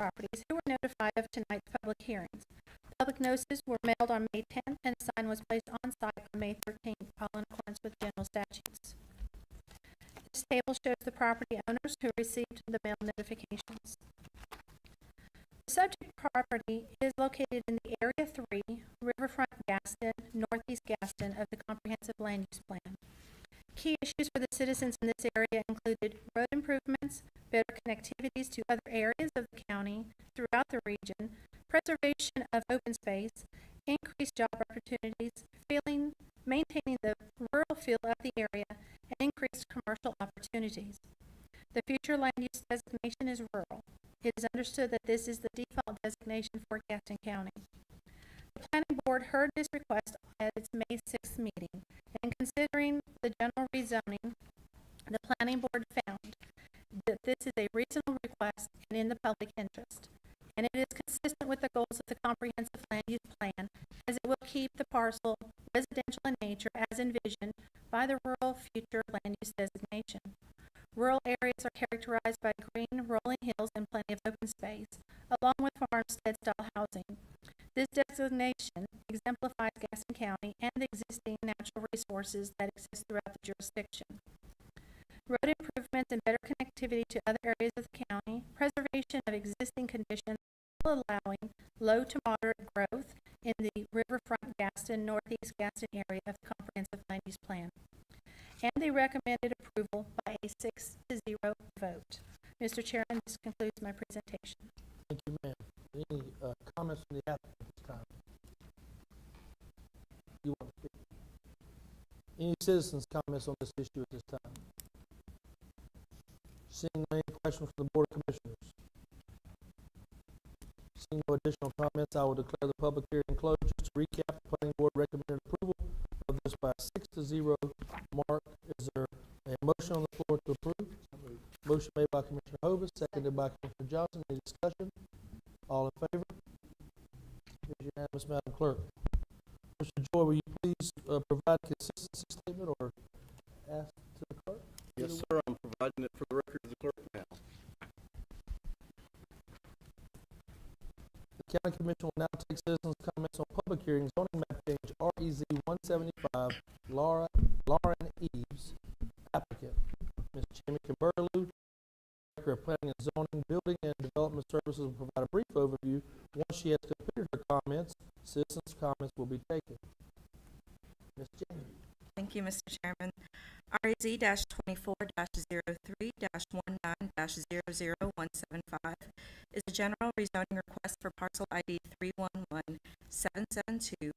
properties who were notified of tonight's public hearings. Public notices were mailed on May 10th, and a sign was placed on site on May 13th, all in accordance with general statutes. This table shows the property owners who received the mail notifications. The subject property is located in the Area 3, Riverfront Gaston, Northeast Gaston of the Comprehensive Land Use Plan. Key issues for the citizens in this area included road improvements, better connectivities to other areas of the county throughout the region, preservation of open space, increased job opportunities, maintaining the rural feel of the area, and increased commercial opportunities. The future land use designation is rural. It is understood that this is the default designation for Gaston County. The Planning Board heard this request at its May 6th meeting, and considering the general rezoning, the Planning Board found that this is a reasonable request and in the public interest, and it is consistent with the goals of the Comprehensive Land Use Plan, as it will keep the parcel residential in nature as envisioned by the Rural Future Land Use Designation. Rural areas are characterized by green, rolling hills and plenty of open space, along with farmstead-style housing. This designation exemplifies Gaston County and the existing natural resources that exist throughout the jurisdiction. Road improvements and better connectivity to other areas of the county, preservation of existing conditions, while allowing low to moderate growth in the Riverfront Gaston, Northeast Gaston area of the Comprehensive Land Use Plan. And they recommended approval by a 6-0 vote. Mr. Chairman, this concludes my presentation. Thank you, ma'am. Any comments from the applicant at this time? You want to speak? Any citizens' comments on this issue at this time? Seeing any questions from the Board of Commissioners? Seeing no additional comments, I will declare the public hearing closed. Just to recap, the Planning Board recommended approval of this by a 6-0 mark. Is there a motion on the floor to approve? Motion made by Commissioner Hovis, seconded by Commissioner Johnson. Any discussion? All in favor? It is unanimous, Madam Clerk. Mr. Joy, will you please provide a consistency statement or ask to the clerk? Yes, sir. I'm providing it for the record of the clerk now. The County Commission will now take citizens' comments on public hearings, zoning map change REZ 175, Lauren Eves, applicant. Ms. Jamie Kimberlew, Director of Planning and Zoning, Building and Development Services, will provide a brief overview. Once she has completed her comments, citizens' comments will be taken. Ms. Jamie. Thank you, Mr. Chairman. REZ-24-03-19-00-175 is a general rezoning request for parcel ID 311772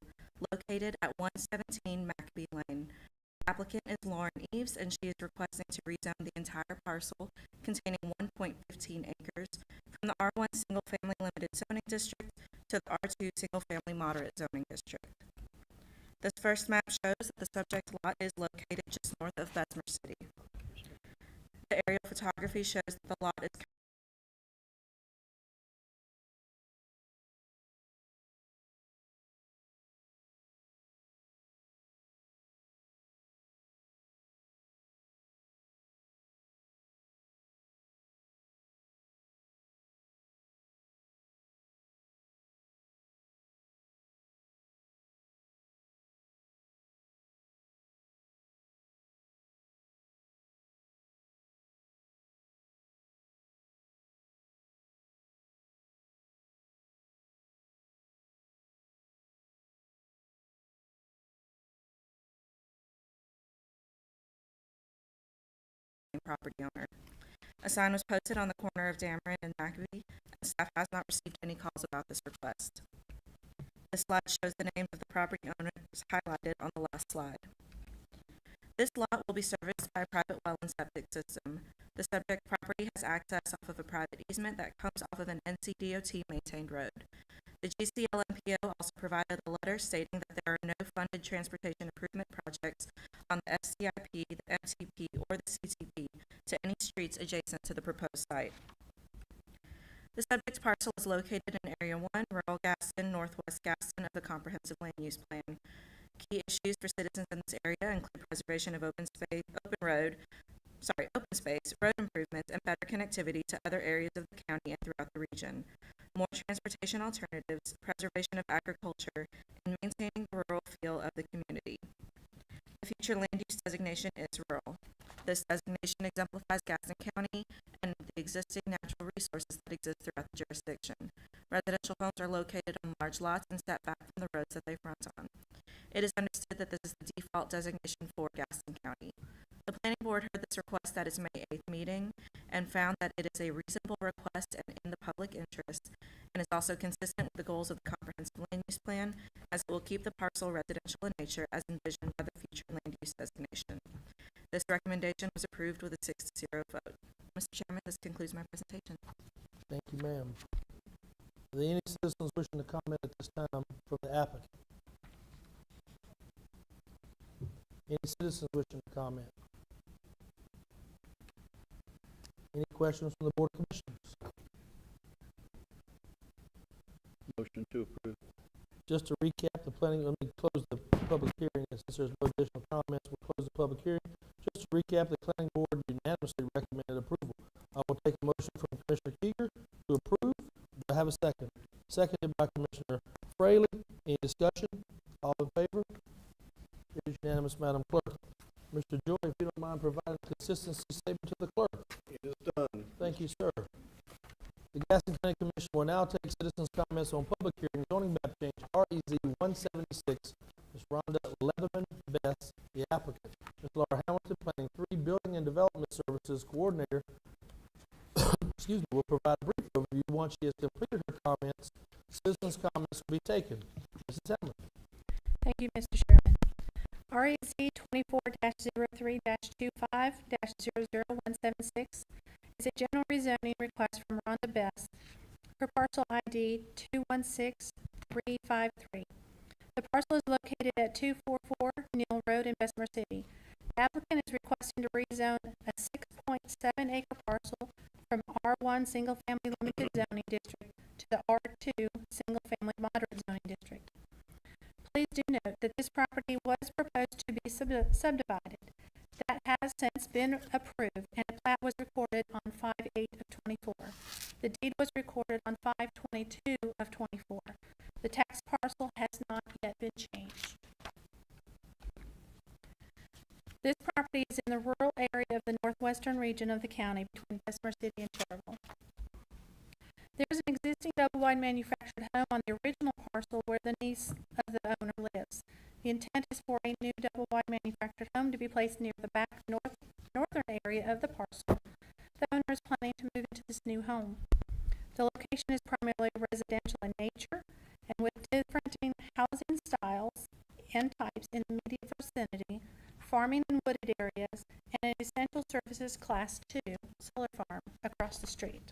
located at 117 Maccabee Lane. The applicant is Lauren Eves, and she is requesting to rezone the entire parcel containing 1.15 acres from the R1 Single Family Limited Zoning District to the R2 Single Family Moderate Zoning District. This first map shows that the subject lot is located just north of Bessemer City. The aerial photography shows that the lot is property owner. A sign was posted on the corner of Dameron and Maccabee, and staff has not received any calls about this request. This slide shows the names of the property owners highlighted on the last slide. This lot will be serviced by a private well and septic system. The subject property has access off of a private easement that comes off of an NCDOT maintained road. The GCLMPO also provided a letter stating that there are no funded transportation improvement projects on the SCIP, the MTP, or the CTP to any streets adjacent to the proposed site. The subject parcel is located in Area 1, Rural Gaston, Northwest Gaston of the Comprehensive Land Use Plan. Key issues for citizens in this area include preservation of open space, open road, open space, road improvements, and better connectivity to other areas of the county and throughout the region, more transportation alternatives, preservation of agriculture, and maintaining the rural feel of the community. The future land use designation is rural. This designation exemplifies Gaston County and the existing natural resources that exist throughout the jurisdiction. Residential homes are located on large lots and set back from the roads that they front on. It is understood that this is the default designation for Gaston County. The planning board heard this request at its May 8th meeting and found that it is a reasonable request and in the public interest, and is also consistent with the goals of the comprehensive land use plan, as it will keep the parcel residential in nature as envisioned by the future land use designation. This recommendation was approved with a 6-0 vote. Mr. Chairman, this concludes my presentation. Thank you, ma'am. Are there any citizens wishing to comment at this time from the applicant? Any citizens wishing to comment? Any questions from the Board of Commissioners? Motion to approve. Just to recap, let me close the public hearing, and since there's no additional comments, we'll close the public hearing. Just to recap, the planning board unanimously recommended approval. I will take a motion from Commissioner Keeger to approve. Do I have a second? Seconded by Commissioner Fraley. Any discussion? All in favor? It is unanimous, Madam Clerk. Mr. Joy, if you don't mind providing a consistency statement to the clerk. It is done. Thank you, sir. The Gaston County Commission will now take citizens' comments on public hearing zoning map change REZ 176. Ms. Rhonda Leatherman Best, the applicant. Ms. Laura Hamilton, Planning 3 Building and Development Services Coordinator, will provide a brief overview. Once she has completed her comments, citizens' comments will be taken. Mrs. Hamilton. Thank you, Mr. Chairman. REC 24-03-25-00176 is a general rezoning request from Rhonda Best for parcel ID 216353. The parcel is located at 244 Neal Road in Bessemer City. The applicant is requesting to rezone a 6.7 acre parcel from R1 Single Family Limited Zoning District to the R2 Single Family Moderate Zoning District. Please do note that this property was proposed to be subdivided. That has since been approved, and a plat was recorded on 5/8 of 24. The deed was recorded on 5/22 of 24. The tax parcel has not yet been changed. This property is in the rural area of the northwestern region of the county between Bessemer City and Cherville. There is an existing double-wide manufactured home on the original parcel where the niece of the owner lives. The intent is for a new double-wide manufactured home to be placed near the back northern area of the parcel. The owner is planning to move into this new home. The location is primarily residential in nature, and with different housing styles and types in the immediate vicinity, farming and wooded areas, and an essential services class 2 solar farm across the street.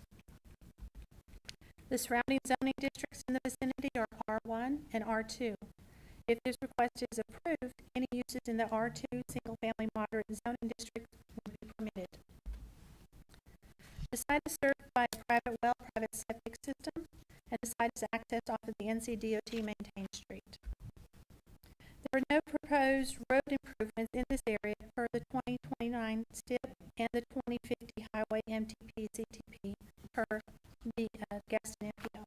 The surrounding zoning districts in the vicinity are R1 and R2. If this request is approved, any uses in the R2 Single Family Moderate Zoning District will be permitted. The site is served by a private well, private septic system, and the site is accessed off of the NCDOT maintained street. There are no proposed road improvements in this area for the 2029 STIP and the 2050 Highway MTP CTP per the Gaston MPO.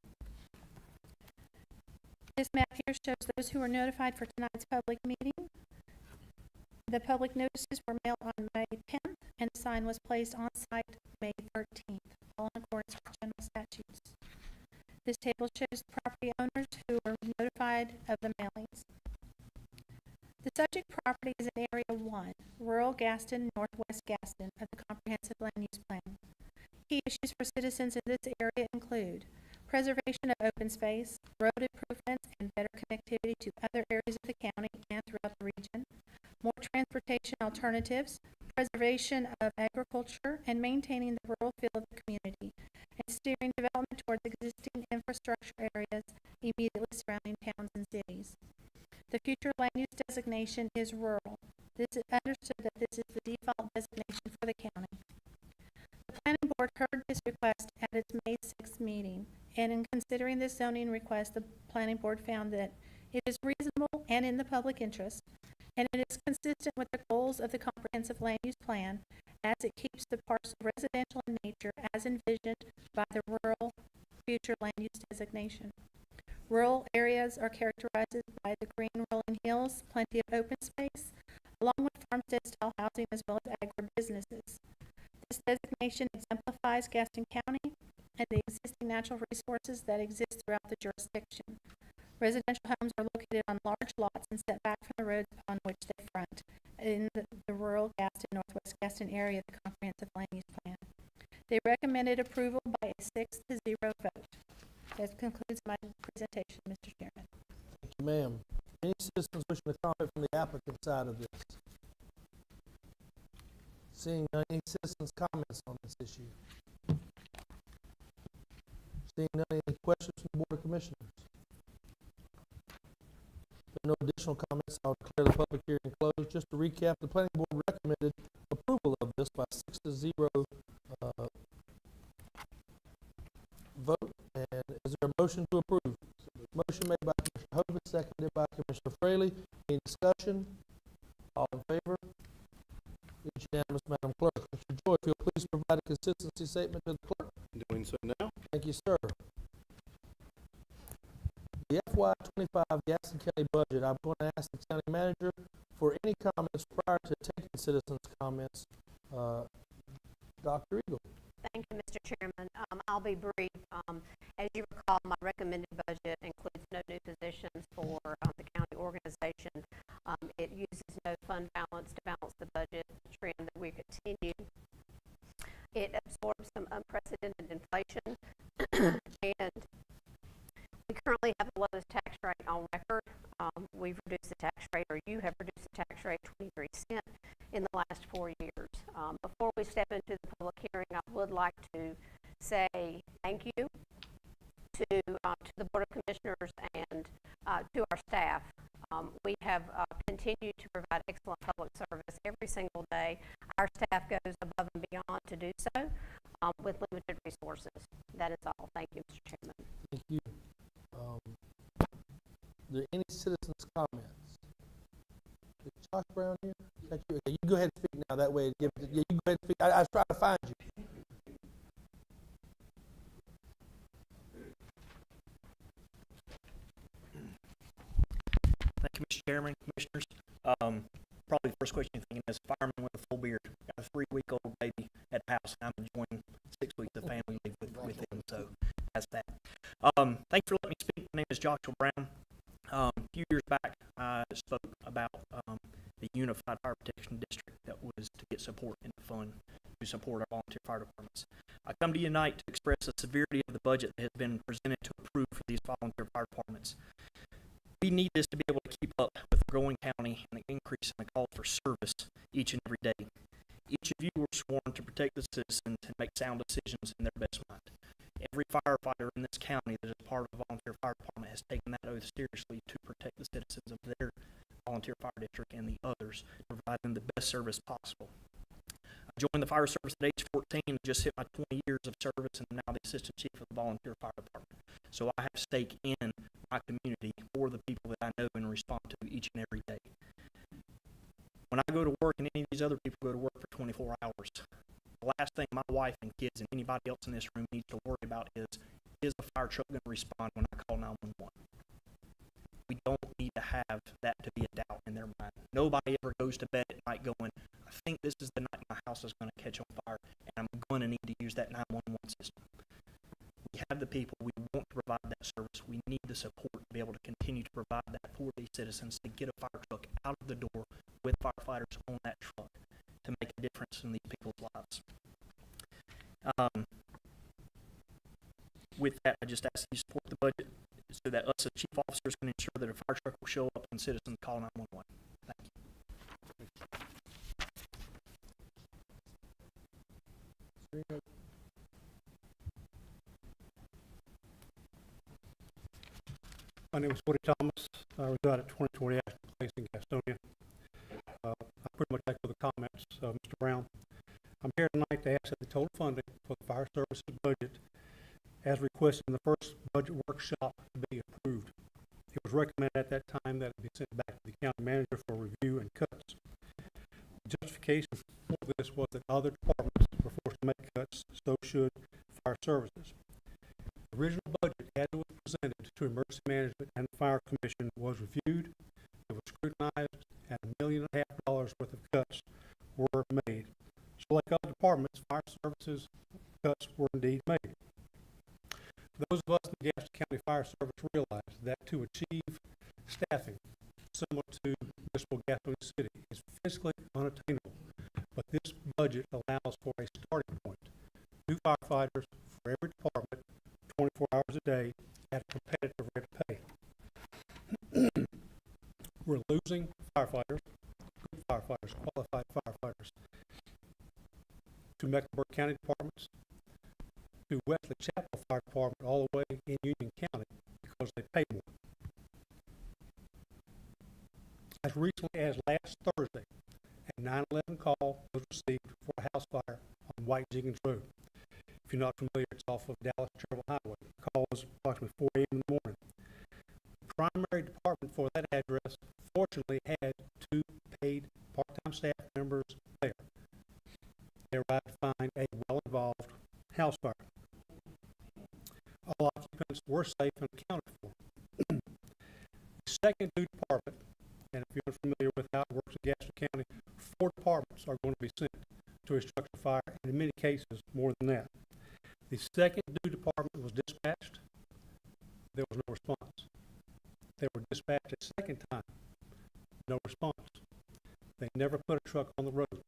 This map here shows those who were notified for tonight's public meeting. The public notices were mailed on May 10th, and the sign was placed on site May 13th, all in accordance with general statutes. This table shows the property owners who were notified of the mailings. The subject property is in Area 1, Rural Gaston, Northwest Gaston of the Comprehensive Land Use Plan. Key issues for citizens in this area include preservation of open space, road improvements, and better connectivity to other areas of the county and throughout the region, more transportation alternatives, preservation of agriculture, and maintaining the rural feel of the community, and steering development towards existing infrastructure areas immediately surrounding towns and cities. The future land use designation is rural. This is understood that this is the default designation for the county. The planning board heard this request at its May 6th meeting, and in considering this zoning request, the planning board found that it is reasonable and in the public interest, and it is consistent with the goals of the comprehensive land use plan, as it keeps the parcel residential in nature as envisioned by the rural future land use designation. Rural areas are characterized by the green rolling hills, plenty of open space, along with farmstead-style housing as well as agribusinesses. This designation exemplifies Gaston County and the existing natural resources that exist throughout the jurisdiction. Residential homes are located on large lots and set back from the roads upon which they front in the rural Gaston, Northwest Gaston area of the comprehensive land use plan. They recommended approval by a 6-0 vote. That concludes my presentation, Mr. Chairman. Thank you, ma'am. Any citizens wishing to comment from the applicant side of this? Seeing none, any citizens' comments on this issue? Seeing none, any questions from the Board of Commissioners? If there are no additional comments, I'll declare the public hearing closed. Just to recap, the planning board recommended approval of this by 6-0 vote. And is there a motion to approve? Motion made by Commissioner Hovind, seconded by Commissioner Fraley. Any discussion? All in favor? It's unanimous, Madam Clerk. Mr. Joy, if you'll please provide a consistency statement to the clerk. Doing so now. Thank you, sir. The FY25 Gaston County budget, I'm going to ask the county manager for any comments prior to taking citizens' comments. Dr. Eagle. Thank you, Mr. Chairman. I'll be brief. As you recall, my recommended budget includes no new positions for the county organization. It uses no fund balance to balance the budget, a trend that we continue. It absorbs some unprecedented inflation, and we currently have the lowest tax rate on record. We've reduced the tax rate, or you have reduced the tax rate 23 cents in the last 4 years. Before we step into the public hearing, I would like to say thank you to the Board of Commissioners and to our staff. We have continued to provide excellent public service every single day. Our staff goes above and beyond to do so with limited resources. That is all. Thank you, Mr. Chairman. Thank you. Are there any citizens' comments? Is Josh Brown here? Is that you? Okay, you go ahead and speak now. That way, you go ahead and speak. I was trying to find you. Thank you, Mr. Chairman, Commissioners. Probably the first question you're thinking is fireman with a full beard. Got a 3-week-old baby at the house, and I'm enjoying 6 weeks of family leave with him, so that's that. Thanks for letting me speak. My name is Joshua Brown. A few years back, I spoke about the Unified Fire Protection District that was to get support in the fund to support our volunteer fire departments. I come to you tonight to express the severity of the budget that has been presented to approve for these volunteer fire departments. We need this to be able to keep up with the growing county and the increase in the call for service each and every day. Each of you were sworn to protect the citizens and make sound decisions in their best mind. Every firefighter in this county that is part of the volunteer fire department has taken that oath seriously to protect the citizens of their volunteer fire district and the others, to provide them the best service possible. I joined the fire service at age 14 and just hit my 20 years of service, and I'm now the assistant chief of the volunteer fire department. So I have stake in my community for the people that I know and respond to each and every day. When I go to work and any of these other people go to work for 24 hours, the last thing my wife and kids and anybody else in this room needs to worry about is a fire truck going to respond when I call 911? We don't need to have that to be a doubt in their mind. Nobody ever goes to bed at night going, I think this is the night my house is going to catch on fire, and I'm going to need to use that 911 system. We have the people. We want to provide that service. We need the support to be able to continue to provide that for these citizens, to get a fire truck out of the door with firefighters on that truck to make a difference in these people's lives. With that, I just ask you to support the budget so that us as chief officers can ensure that a fire truck will show up when citizens call 911. Thank you. My name is Woody Thomas. I reside at 2020 Ashton Place in Gastonia. I pretty much echo the comments of Mr. Brown. I'm here tonight to ask that the total funding for the fire services budget, as requested in the first budget workshop, be approved. It was recommended at that time that it be sent back to the county manager for review and cuts. The justification of this was that other departments were forced to make cuts, so should fire services. The original budget, as it was presented to emergency management and the fire commission, was reviewed, it was scrutinized, and $1.5 million worth of cuts were made. So like other departments, fire services cuts were indeed made. Those of us in the Gaston County Fire Service realize that to achieve staffing similar to municipal Gaston City is physically unattainable, but this budget allows for a starting point. 2 firefighters for every department, 24 hours a day, at a competitive rate of pay. We're losing firefighters, good firefighters, qualified firefighters, to Mecklenburg County departments, to Wesley Chapel Fire Department, all the way in Union County, because they pay more. As recently as last Thursday, a 911 call was received for a house fire on White Jenkins Road. If you're not familiar, it's off of Dallas Cherville Highway. The call was approximately 4 a.m. in the morning. The primary department for that address fortunately had 2 paid part-time staff members there. They arrived to find a well-involved house fire. All occupants were safe and accounted for. The second due department, and if you're unfamiliar with how it works in Gaston County, 4 departments are going to be sent to a structure fire, and in many cases, more than that. The second due department was dispatched. There was no response. They were dispatched a second time. No response. They never put a truck on the road.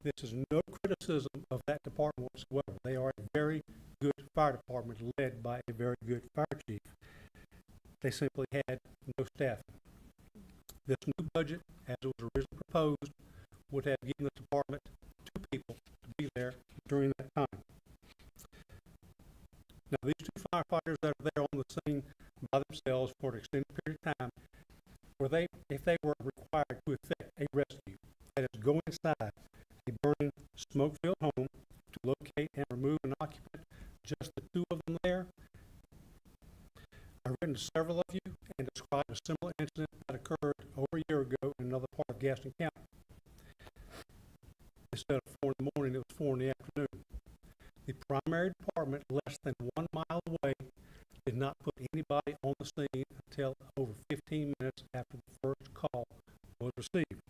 This is no criticism of that department whatsoever. They are a very good fire department led by a very good fire chief. They simply had no staff. This new budget, as it was originally proposed, would have given the department 2 people to be there during that time. Now, these 2 firefighters that are there on the scene by themselves for an extended period of time, if they were required to effect a rescue, that is, go inside a burning, smoke-filled home to locate and remove an occupant, just the 2 of them there. I've written to several of you and described a similar incident that occurred over a year ago in another part of Gaston County. Instead of 4 in the morning, it was 4 in the afternoon. The primary department, less than 1 mile away, did not put anybody on the scene until over 15 minutes after the first call was received.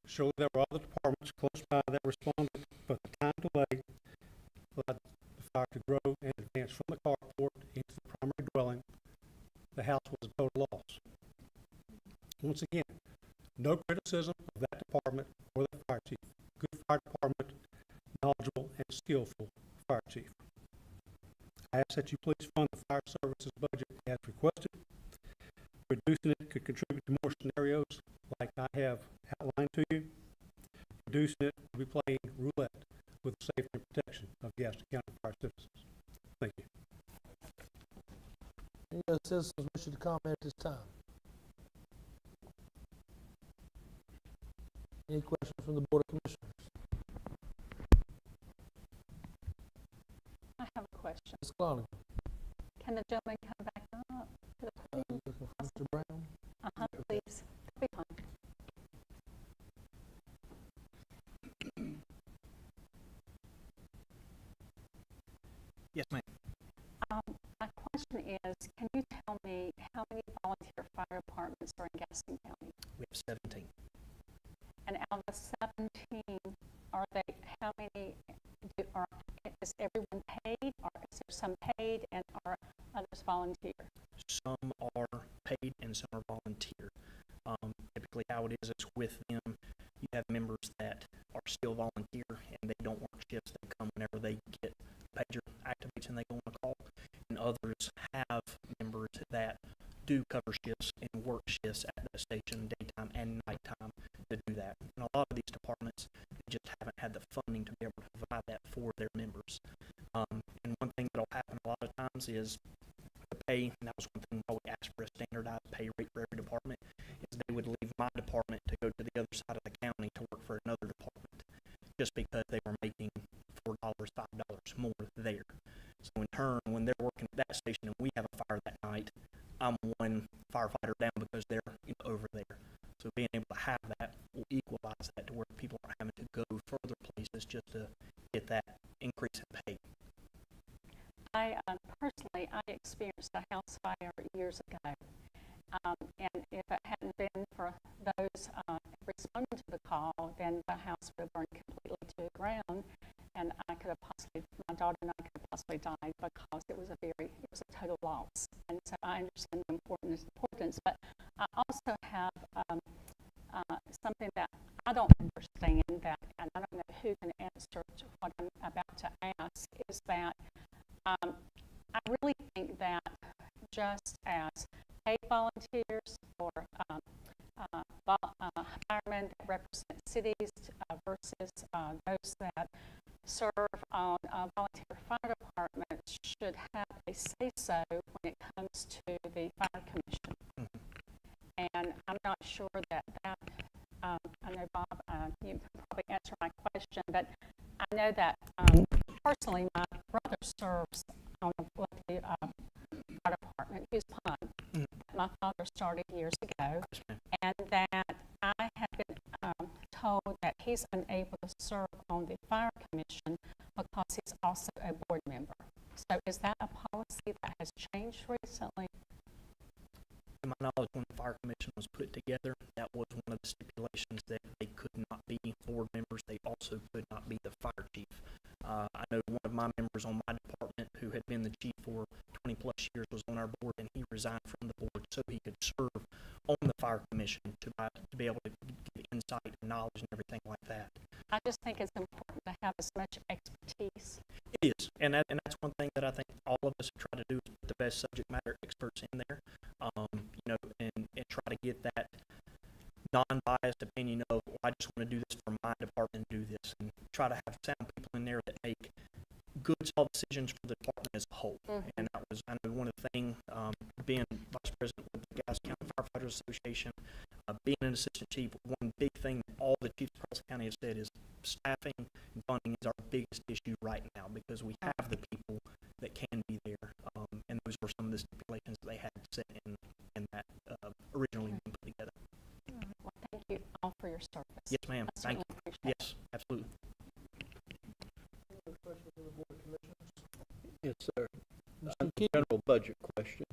Surely there were other departments close by that responded, but the time delay allowed the fire to grow and advance from the carport into the primary dwelling. The house was a total loss. Once again, no criticism of that department or the fire chief. Good fire department, knowledgeable and skillful fire chief. I ask that you please fund the fire services budget as requested. Reducing it could contribute to more scenarios like I have outlined to you. Reducing it would be playing roulette with the safety and protection of Gaston County fire citizens. Thank you. Any other citizens wishing to comment at this time? Any questions from the Board of Commissioners? I have a question. Ms. Cloninger, Can the gentleman come back up to the podium? looking for Mr. Brown? Please. Be fine. Yes, ma'am. My question is, can you tell me how many volunteer fire departments are in Gaston County? We have 17. And out of the 17, are they, how many, is everyone paid, or is there some paid and are others volunteer? Some are paid and some are volunteer. Typically how it is with them, you have members that are still volunteer and they don't work shifts. They come whenever they get pager activates and they go on a call. And others have members that do cover shifts and work shifts at the station daytime and nighttime to do that. And a lot of these departments just haven't had the funding to be able to provide that for their members. And one thing that'll happen a lot of times is the pay, and that was one thing why we asked for a standardized pay rate for every department, is they would leave my department to go to the other side of the county to work for another department just because they were making $4, $5 more there. So in turn, when they're working at that station and we have a fire that night, I'm one firefighter down because they're over there. So being able to have that will equalize that to where people aren't having personally, I experienced a house fire years ago. And if it hadn't been for those responding to the call, then the house would have burned completely to the ground, and my daughter and I could have possibly died because it was a total loss. And so I understand the importance, but I also have something that I don't understand, and I don't know who can answer to what I'm about to ask, is that I really think that just as paid volunteers or firemen that represent cities versus those that serve on volunteer fire departments should have a say-so when it comes to the fire commission. Mm-hmm. And I'm not sure that I know, Bob, you can probably answer my question, but I know that personally my brother serves on the fire department, Hughes Pond. Mm-hmm. My father started years ago, and that I have been told that he's unable to serve on the fire commission because he's also a board member. So is that a policy that has changed recently? To my knowledge, when the fire commission was put together, that was one of the stipulations that they could not be board members. They also could not be the fire chief. I know one of my members on my department who had been the chief for 20 plus years was on our board, and he resigned from the board so he could serve on the fire commission to be able to give insight and knowledge and everything like that. I just think it's important to have as much expertise. It is, and that's one thing that I think all of us try to do is put the best subject matter experts in there, and try to get that non-biased opinion of, well, I just want to do this for my department, do this, and try to have sound people in there that make good, solid decisions for the department as a whole. Mm-hmm. And that was, I know, one of the things, being vice president with the Gaston County Firefighters Association, being an assistant chief, one big thing that all the chiefs across the county have said is staffing and funding is our biggest issue right now, because we have the people that can be there, and those were some of the stipulations that they had set in that originally being put together. Well, thank you all for your service. Yes, ma'am. Thank you. Appreciate yes, absolutely. Any other questions from the board of commissioners? Yes, sir. Mr. Key. General budget question.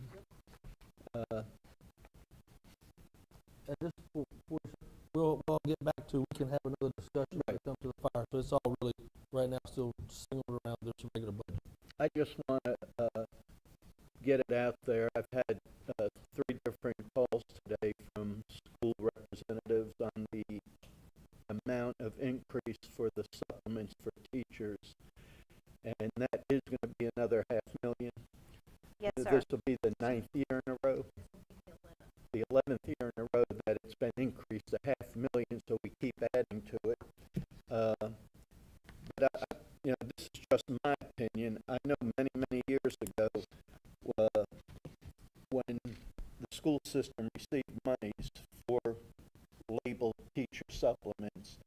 And just we'll get back to, we can have another discussion when it comes to the fire. So it's all really right now still singled around this regular budget. I just want to get it out there. I've had 3 different calls today from school representatives on the amount of increase for the supplements for teachers, and that is going to be another $500,000. Yes, sir. This will be the 9th year in a row. The 11th year in a row that it's been increased to $500,000, so we keep adding to it. But this is just my opinion. I know many years ago, when the school system received monies for labeled teacher supplements,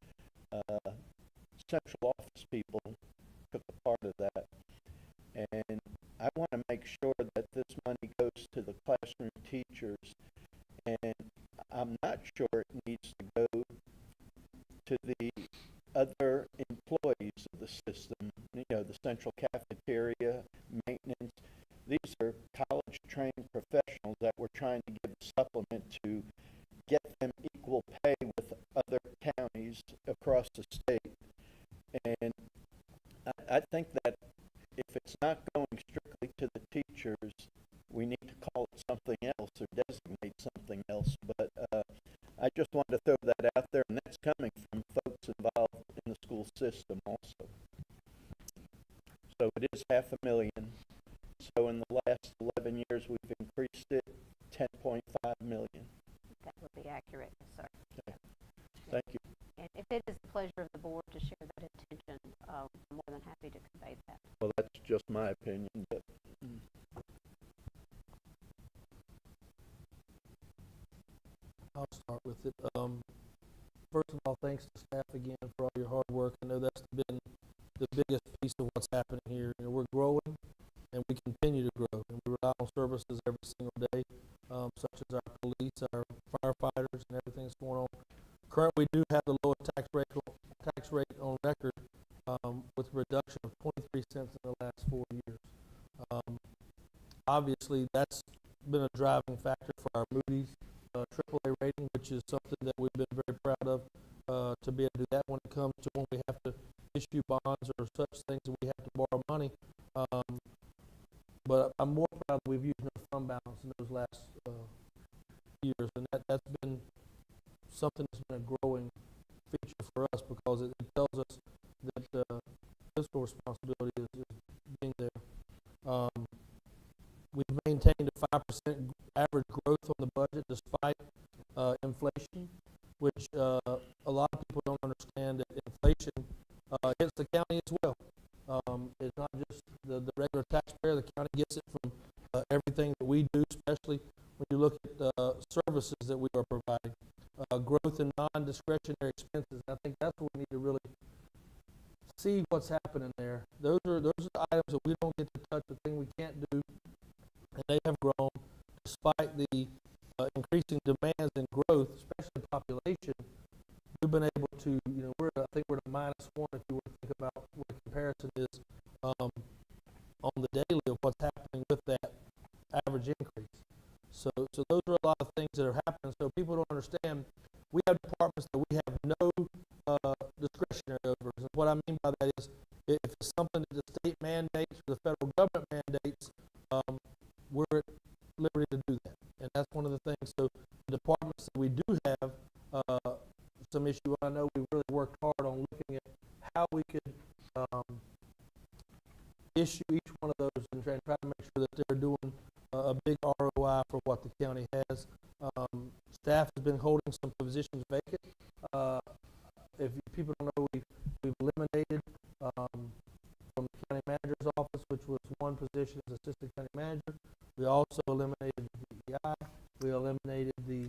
central office people took a part of that. And I want to make sure that this money goes to the classroom teachers, and I'm not sure it needs to go to the other employees of the system, the central cafeteria, maintenance. These are college-trained professionals that we're trying to give a supplement to get them equal pay with other counties across the state. And I think that if it's not going strictly to the teachers, we need to call it something else or designate something else. But I just wanted to throw that out there, and that's coming from folks involved in the school system also. So it is $500,000. So in the last 11 years, we've increased it $10.5 million. That would be accurate, yes, sir. Okay. Thank you. And if it is the pleasure of the board to share that intention, I'm more than happy to convey that. Well, that's just my opinion, but I'll start with it. First of all, thanks to staff again for all your hard work. I know that's been the biggest piece of what's happening here. We're growing, and we continue to grow, and we rely on services every single day, such as our police, our firefighters, and everything that's going on. Currently, we do have the lowest tax rate on record, with a reduction of 23 cents in the last 4 years. obviously, that's been a driving factor for our Moody's AAA rating, which is something that we've been very proud of, to be able to do that when it comes to when we have to issue bonds or such things and we have to borrow money. But I'm more proud that we've used no fund balance in those last years, and that's been something that's been a growing feature for us because it tells us that fiscal responsibility is being there. We've maintained a 5% average growth on the budget despite inflation, which a lot of people don't understand that inflation hits the county as well. It's not just the regular taxpayer. The county gets it from everything that we do, especially when you look at services that we are providing. Growth in non-discretionary expenses. I think that's what we need to really see what's happening there. Those are the items that we don't get to touch, the thing we can't do, and they have grown despite the increasing demands and growth, especially in population. We've been able to, I think we're at a -1 if you were to think about what the comparison is on the daily of what's happening with that average increase. So those are a lot of things that are happening. So people don't understand. We have departments that we have no discretionary over. And what I mean by that is, if it's something that the state mandates or the federal government mandates, we're at liberty to do that. And that's one of the things. So the departments that we do have some issue, I know we really worked hard on looking at how we could issue each one of those and try to make sure that they're doing a big ROI for what the county has. Staff has been holding some positions vacant. If people don't know, we've eliminated from the county manager's office, which was one position as assistant county manager. We also eliminated the DEI. We eliminated the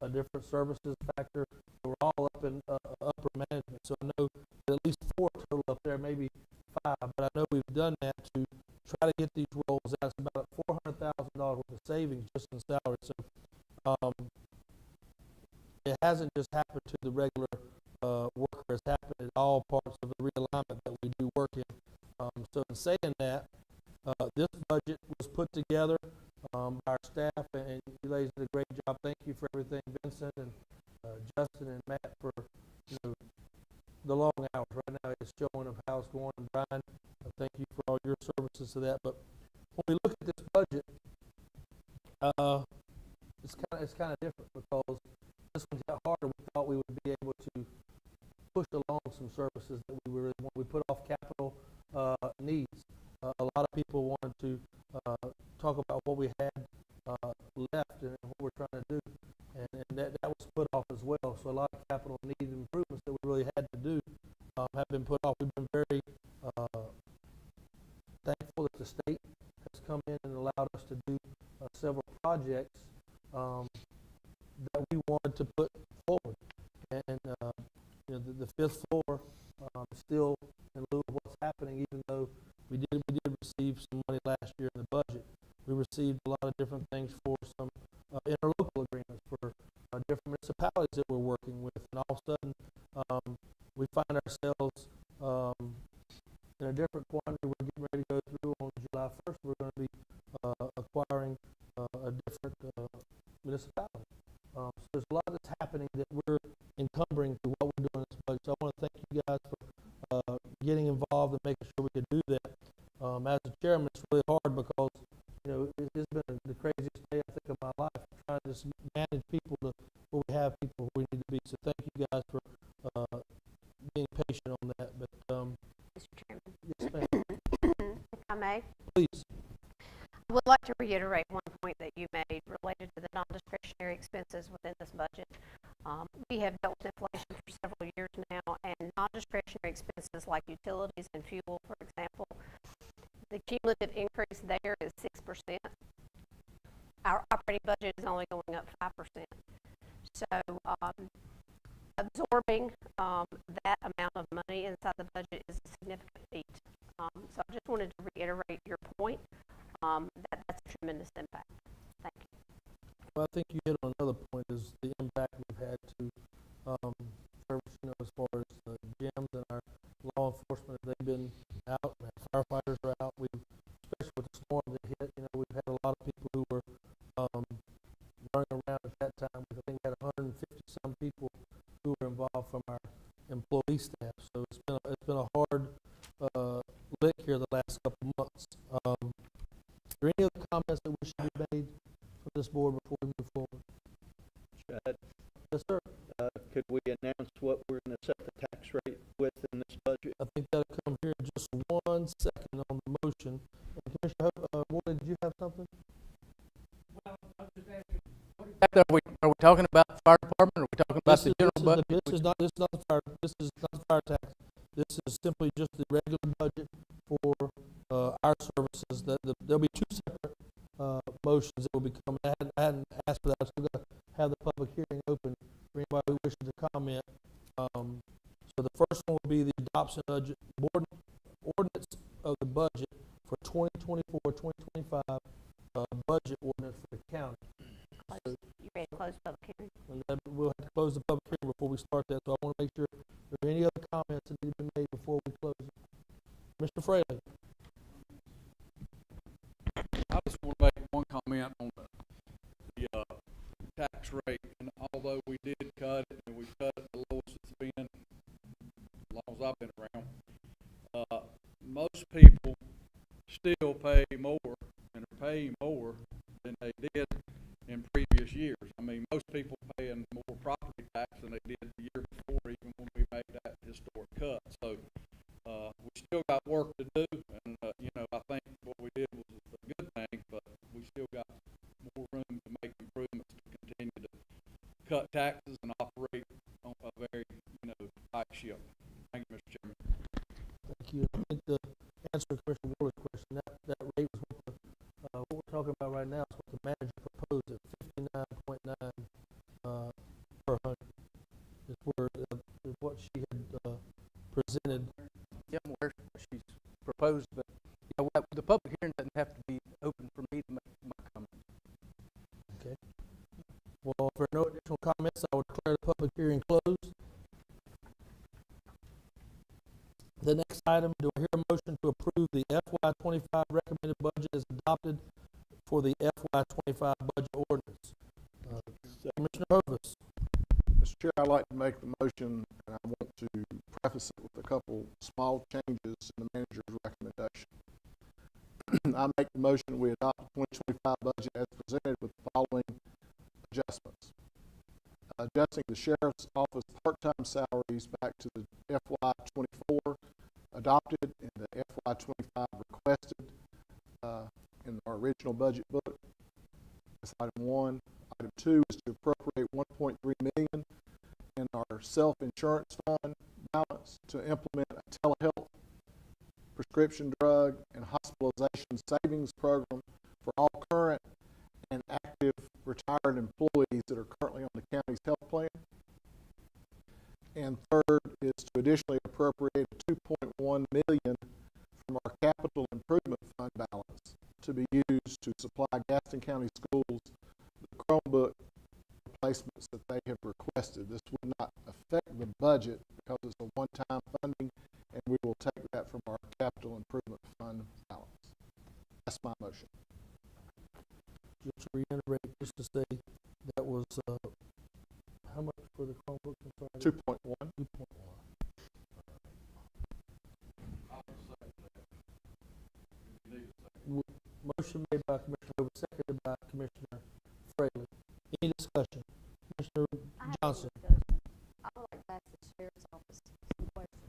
a different services factor. We're all up in upper management. So I know at least 4 total up there, maybe 5. But I know we've done that to try to get these roles out. It's about $400,000 worth of savings just in salary. So it hasn't just happened to the regular worker. It's happened in all parts of the realignment that we do work in. So in saying that, this budget was put together by our staff, and you ladies did a great job. Thank you for everything, Vincent and Justin and Matt, for the long hours. Right now, it's showing of how it's going. And Brian, thank you for all your services to that. But when we look at this budget, it's kind of different because this one got harder. We thought we would be able to push along some services that we really want. We put off capital needs. A lot of people wanted to talk about what we had left and what we're trying to do, and that was put off as well. So a lot of capital needs improvements that we really had to do have been put off. We've been very thankful that the state has come in and allowed us to do several projects that we wanted to put forward. And the 5th floor is still in lieu of what's happening, even though we did receive some money last year in the budget. We received a lot of different things for some interlocal agreements for different municipalities that we're working with, and all of a sudden we find ourselves in a different quandary. We're getting ready to go through on July 1st. We're going to be acquiring a different municipality. So there's a lot that's happening that we're encumbering through what we're doing in this budget. So I want to thank you guys for getting involved and making sure we could do that. As a chairman, it's really hard because it's been the craziest day I think of my life, trying to just manage people to where we have people where we need to be. So thank you guys for being patient on that. But Mr. Chairman. yes, ma'am. If I may. Please. I would like to reiterate one point that you made related to the non-discretionary expenses within this budget. We have dealt with inflation for several years now, and non-discretionary expenses like utilities and fuel, for example, the cumulative increase there is 6%. Our operating budget is only going up 5%. So absorbing that amount of money inside the budget is a significant feat. So I just wanted to reiterate your point. That's a tremendous impact. Thank you. Well, I think you hit on another point, is the impact we've had to service, as far as the gyms and our law enforcement. They've been out, our firefighters are out. Especially with the storm that hit, comments that wish to be made from this board before we move forward? Chad, Yes, sir. could we announce what we're gonna set the tax rate with in this budget? I think that'll come here in just 1 second on the motion. And Commissioner Morley, did you have something? Are we talking about the fire department, or are we talking about the general budget? This is not the fire, this is not the fire tax. This is simply just the regular budget for, our services. There'll be 2 separate, motions that will be coming. I hadn't asked for that. I was gonna have the public hearing open for anybody who wishes to comment. So the first one will be the adoption of ordinance of the budget for 2024-2025, budget ordinance for the county. You ready to close public hearing? And then we'll have to close the public hearing before we start that, so I want to make sure if there are any other comments that need to be made before we close it. Mr. Fraley? I just want to make one comment on the tax rate, and although we did cut it, and we cut it the lowest it's been, as long as I've been around, most people still pay more, and are paying more than they did in previous years. I mean, most people paying more property tax than they did the year before, even when we made that historic cut. So, we still got work to do, and, you know, I think what we did was a good thing, but we still got more room to make improvements to continue to cut taxes and operate on a very, you know, tight ship. Thank you, Mr. Chairman. Thank you. I think the answer to Commissioner Waller's question, that rate was what we're talking about right now is what the manager proposed at 59.9, per hundred. Is where, is what she had, presented. Yeah, I'm aware what she's proposed, but, you know, the public hearing doesn't have to be open for me to make my comments. Okay. Well, if there are no additional comments, I will declare the public hearing closed. The next item, do I hear a motion to approve the FY25 recommended budget as adopted for the FY25 budget ordinance? Commissioner Hovis. Mr. Chair, I'd like to make the motion, and I want to preface it with a couple small changes in the manager's recommendation. I make the motion we adopt the 2025 budget as presented with the following adjustments. Adjusting the sheriff's office part-time salaries back to the FY24 adopted and the FY25 requested in our original budget book. That's item 1. Item 2 is to appropriate $1.3 million in our self-insurance fund balance to implement a telehealth, prescription drug, and hospitalization savings program for all current and active retired employees that are currently on the county's health plan. And third is to additionally appropriate $2.1 million from our capital improvement fund balance to be used to supply Gaston County schools the Chromebook replacements that they have requested. This would not affect the budget because it's a one-time funding, and we will take that from our capital improvement fund balance. That's my motion. Just to reiterate, just to say, that was, how much for the Chromebooks? I'm sorry. 2.1. 2.1. Motion made by Commissioner Hovis, seconded by Commissioner Fraley. Any discussion? Commissioner Johnson. I would like to ask the sheriff's office some questions.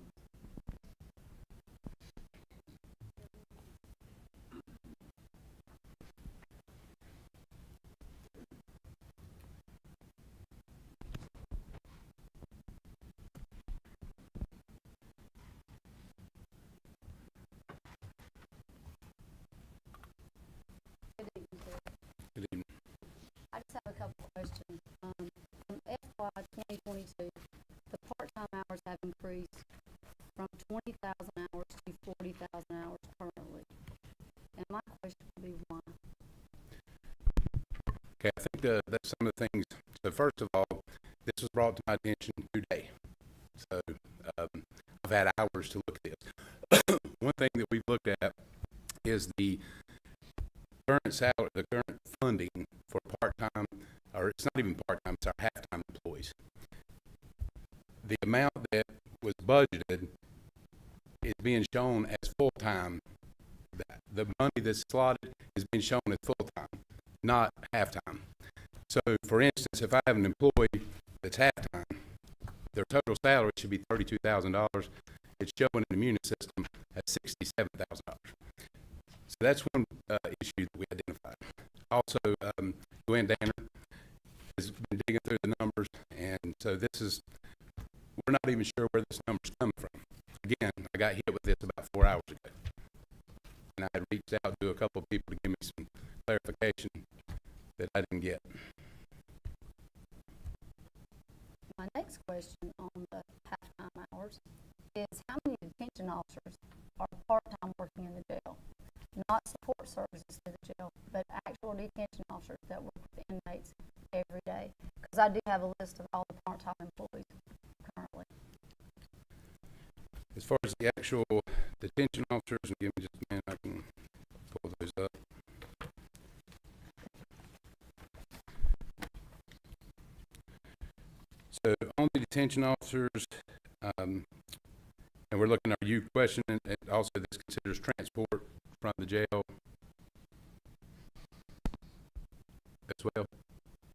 Good evening, sir. Good evening. I just have a couple of questions. From FY 2022, the part-time hours have increased from 20,000 hours to 40,000 hours currently. And my question would be why? Okay, I think that's some of the things. So first of all, this was brought to my attention today. So I've had hours to look at this. One thing that we've looked at is the current salary, the current funding for part-time, or it's not even part-time, it's our half-time employees. The amount that was budgeted is being shown as full-time. The money that's slotted is being shown as full-time, not half-time. So, for instance, if I have an employee that's half-time, their total salary should be $32,000. It's showing in the Muni system at $67,000. So that's one issue that we identified. Also, Glenn Danner has been digging through the numbers, and so we're not even sure where this number's coming from. Again, I got hit with this about 4 hours ago, and I had reached out to a couple of people to give me some clarification that I didn't get. My next question on the half-time hours is how many detention officers are part-time working in the jail? Not support services to the jail, but actual detention officers that work with inmates every day. Because I do have a list of all the part-time employees currently. As far as the actual detention officers, and give me just a minute, I can pull those up. So on the detention officers, and we're looking at your question, and also this considers transport from the jail as well.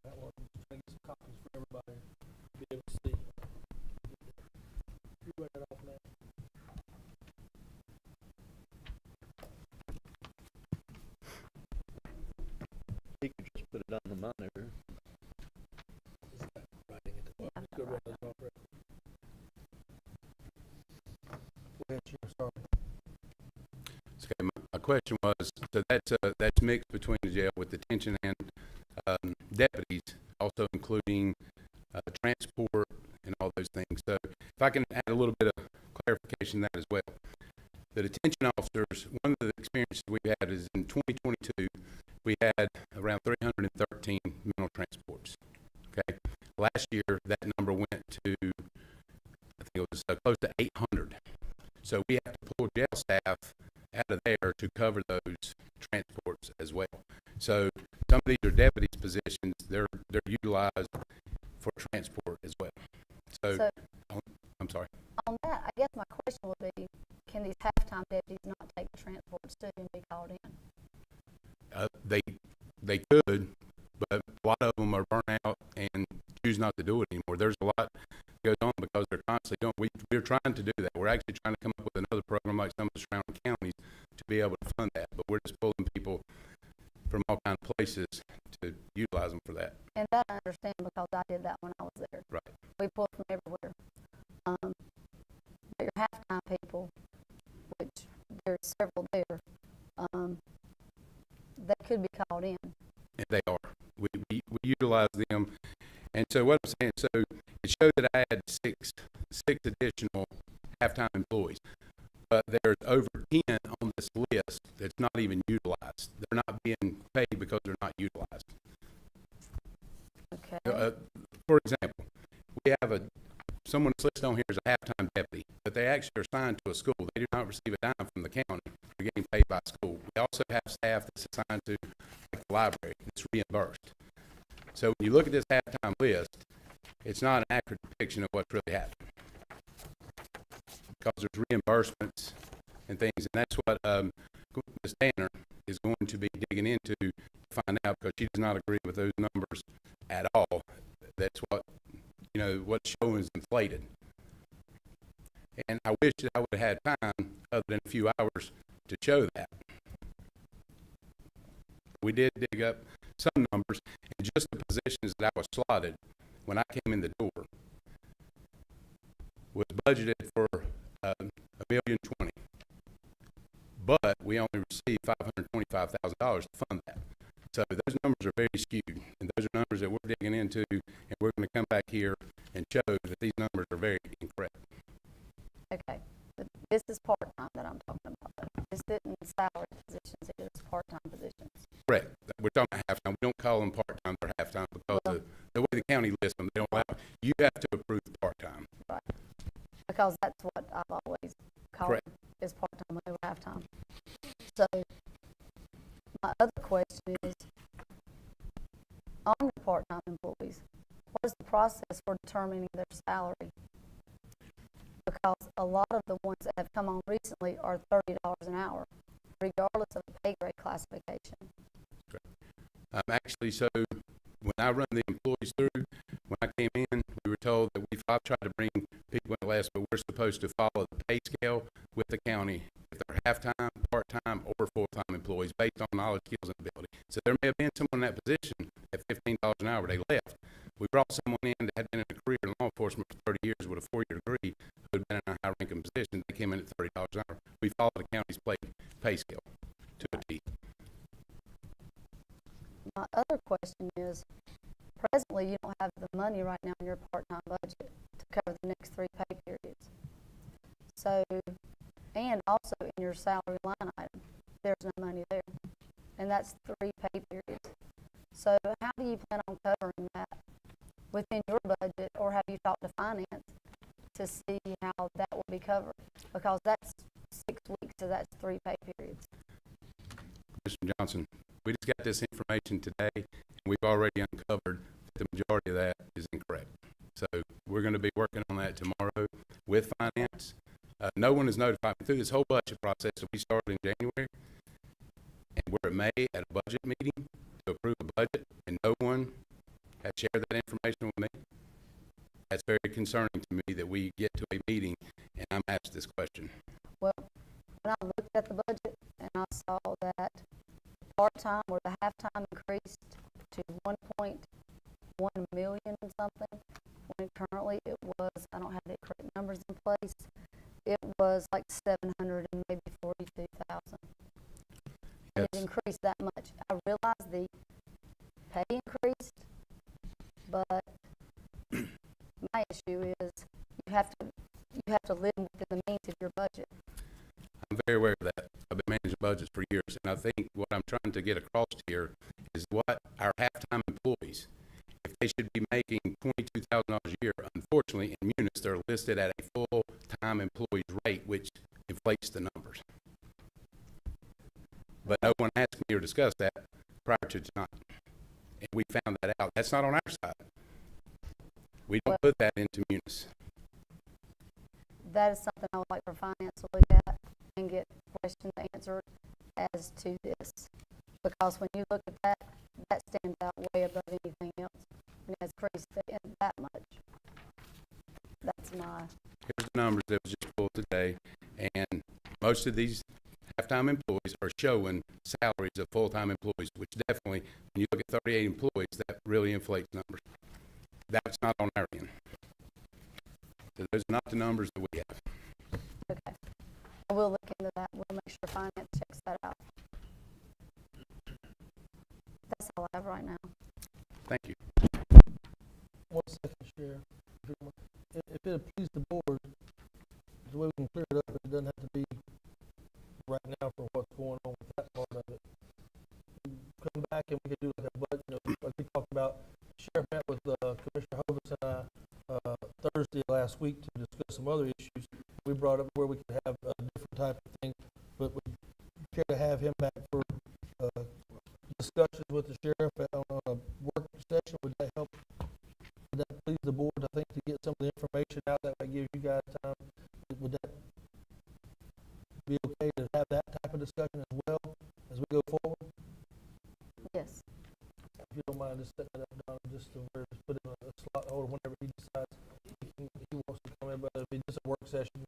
That one, just trying to get some copies for everybody to be able to see. You read it off now. He could just put it on the monitor. Writing at the bottom. Let's go read those off. Go ahead, Chief, sorry. Okay, my question was, so that's mixed between the jail with detention and deputies, also including transport and all those things. So if I can add a little bit of clarification to that as well. The detention officers, one of the experiences we've had is in 2022, we had around 313 mental transports. Okay, last year that number went to, I think it was close to 800. So we have to pull jail staff out of there to cover those transports as well. So some of these are deputies' positions; they're utilized for transport as well. So I'm sorry. On that, I guess my question would be, can these half-time deputies not take the transports too and be called in? They could, but a lot of them are burnt out and choose not to do it anymore. There's a lot that goes on because they're constantly doing. We're trying to do that. We're actually trying to come up with another program like some of the surrounding counties to be able to fund that. But we're just pulling people from all kinds of places to utilize them for that. And that I understand because I did that when I was there. Right. We pulled from everywhere. But your half-time people, which there's several there, they could be called in. And they are. We utilize them. And so what I'm saying, so it showed that I had six additional half-time employees, but there's over 10 on this list that's not even utilized. They're not being paid because they're not utilized. Okay. For example, we have someone that's listed on here as a half-time deputy, but they actually are assigned to a school. They do not receive a dime from the county. They're getting paid by school. We also have staff that's assigned to like the library. It's reimbursed. So when you look at this half-time list, it's not an accurate depiction of what's really happening because there's reimbursements and things, and that's what Ms. Tanner is going to be digging into to find out because she does not agree with those numbers at all. That's what, what's showing is inflated. And I wish that I would have had time other than a few hours to show that. We did dig up some numbers, and just the positions that I was slotted when I came in the door was budgeted for $1,020,000, but we only received $525,000 to fund that. So those numbers are very skewed, and those are numbers that we're digging into, and we're going to come back here and show that these numbers are very incorrect. Okay. But this is part-time that I'm talking about. This isn't salary positions, it is part-time positions. Correct. We're talking about half-time. We don't call them part-time or half-time because the way the county lists them, they don't allow. You have to approve part-time. Right. Because that's what I've always called Correct. is part-time when they were half-time. So my other question is, on the part-time employees, what is the process for determining their salary? Because a lot of the ones that have come on recently are $30 an hour. regardless of the pay grade classification. Actually, so when I run the employees through, when I came in, we were told that I've tried to bring people in less, but we're supposed to follow the pay scale with the county if they're half-time, part-time, or full-time employees based on knowledge, skills, and ability. So there may have been someone in that position at $15 an hour. They left. We brought someone in that had been in a career in law enforcement for 30 years with a 4-year degree who had been in a high-ranking position. They came in at $30 an hour. We followed the county's pay scale to a T. My other question is, presently you don't have the money right now in your part-time budget to cover the next 3 pay periods. So, and also in your salary line item, there's no money there. And that's 3 pay periods. So how do you plan on covering that within your budget, or have you talked to finance to see how that will be covered? Because that's 6 weeks, so that's 3 pay periods. Mr. Johnson, we just got this information today, and we've already uncovered that the majority of that is incorrect. So we're going to be working on that tomorrow with finance. No one has notified me through this whole budget process that we started in January, and we're in May at a budget meeting to approve a budget, and no one has shared that information with me. That's very concerning to me that we get to a meeting and I'm asked this question. Well, when I looked at the budget and I saw that part-time or the half-time increased to 1.1 million and something, when currently it was, I don't have the correct numbers in place, it was like 700 and maybe 42,000. And it increased that much. I realize the pay increased, but my issue is you have to live within the means of your budget. I'm very aware of that. I've been managing budgets for years, and I think what I'm trying to get across here is what our half-time employees, if they should be making $22,000 a year, unfortunately in Munis they're listed at a full-time employee's rate, which inflates the numbers. But no one asked me or discussed that prior to tonight, and we found that out. That's not on our side. We don't put that into Munis. That is something I would like for finance to look at and get questions answered as to this. Because when you look at that, that stands out way above anything else. And it's increased that much. That's my... Here's the numbers that was just pulled today, and most of these half-time employees are showing salaries of full-time employees, which definitely, when you look at 38 employees, that really inflates numbers. That's not on our end. So those are not the numbers that we have. Okay. I will look into that. We'll make sure finance checks that out. That's all I have right now. Thank you. 1 second, Sheriff. If it please the board, the way we can clear it up, it doesn't have to be right now for what's going on with that part of it. Come back and we can do like a budget, like we talked about. Sheriff met with Commissioner Hovis and I Thursday last week to discuss some other issues. We brought up where we could have a different type of thing, but we care to have him back for discussions with the sheriff on a work session. Would that help? Would that please the board, I think, to get some of the information out that gives you guys time? Would that be okay to have that type of discussion as well as we go forward? Yes. If you don't mind, just setting that up, Don, just to where just put in a slot holder whenever he decides he wants to come in, but it'll be just a work session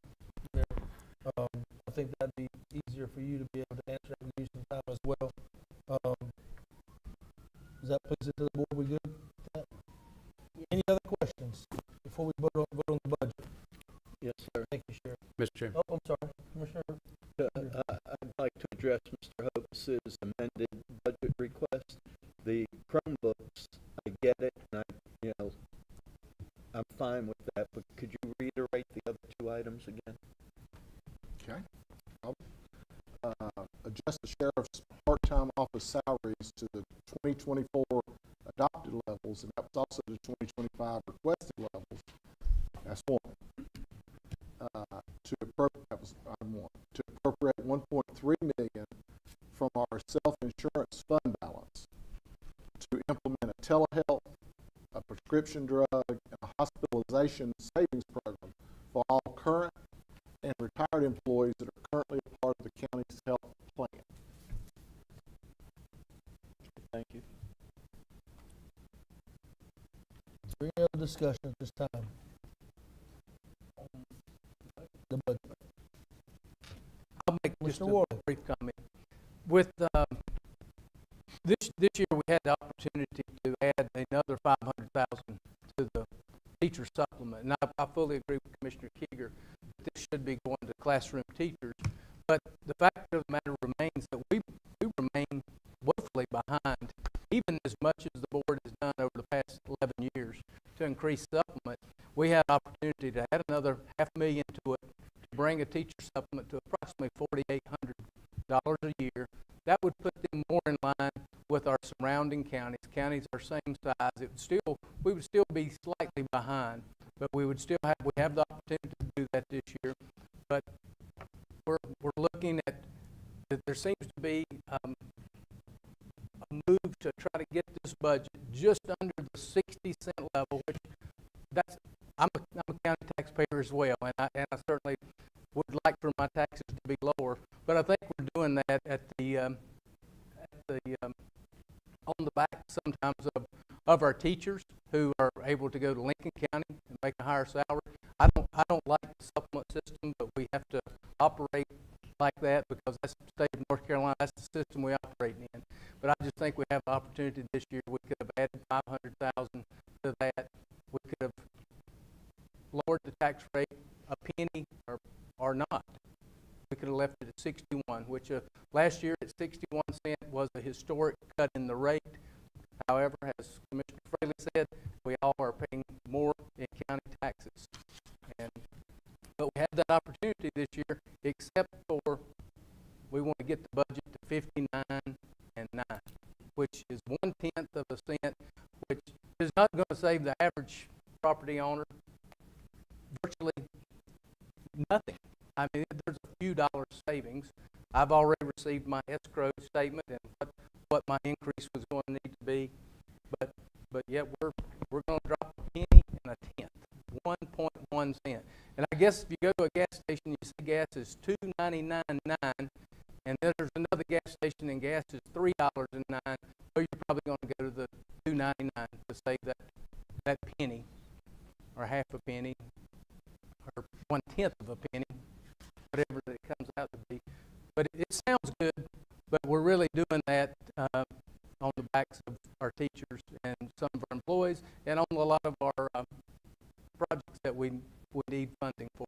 there. I think that'd be easier for you to be able to answer and use some time as well. Is that pleasing to the board? We good with that? Any other questions before we vote on the budget? Yes, sir. Thank you, Sheriff. Mr. Chairman. Oh, I'm sorry, Commissioner. I'd like to address Mr. Hope's amended budget request. The Chromebooks, I get it, and I'm fine with that, but could you reiterate the other 2 items again? Okay. I'll adjust the sheriff's part-time office salaries to the 2024 adopted levels, and that was also the 2025 requested levels. That's one. That was item 1. To appropriate $1.3 million from our self-insurance fund balance to implement a telehealth, a prescription drug, and a hospitalization savings program for all current and retired employees that are currently a part of the county's health plan. Thank you. Is there any other discussion at this time? The budget. I'll make just Mr. a Worley. brief comment. With this year, we had the opportunity to add another 500,000 to the teacher supplement, and I fully agree with Commissioner Keeger that this should be going to classroom teachers. But the fact of the matter remains that we remain woefully behind, even as much as the board has done over the past 11 years to increase supplement. We had opportunity to add another $500,000 to it, to bring a teacher supplement to approximately $4,800 a year. That would put them more in line with our surrounding counties. Counties are same size. We would still be slightly behind, but we have the opportunity to do that this year. But we're looking at that there seems to be a move to try to get this budget just under the 60-cent level, which I'm a county taxpayer as well, and I certainly would like for my taxes to be lower. But I think we're doing that on the back sometimes of our teachers who are able to go to Lincoln County and make a higher salary. I don't like the supplement system, but we have to operate like that because that's the state of North Carolina. That's the system we operate in. But I just think we have the opportunity this year. We could have added 500,000 to that. We could have lowered the tax rate a penny or not. We could have left it at 61, which last year at 61 cents was a historic cut in the rate. However, as Commissioner Fraley said, we all are paying more in county taxes. But we have that opportunity this year, except for we want to get the budget to 59 and 9, which is 1/10 of a cent, which is not going to save the average property owner virtually nothing. I mean, there's a few dollars savings. I've already received my escrow statement and what my increase was going to need to be, but yet we're going to drop a penny and a tenth, 1.1 cent. And I guess if you go to a gas station, you see gas is $2.99.9, and then there's another gas station and gas is $3.09. Well, you're probably going to go to the $2.99 to save that penny, or half a penny, or 1/10 of a penny, whatever it comes out to be. But it sounds good, but we're really doing that on the backs of our teachers and some of our employees, and on a lot of our projects that we need funding for.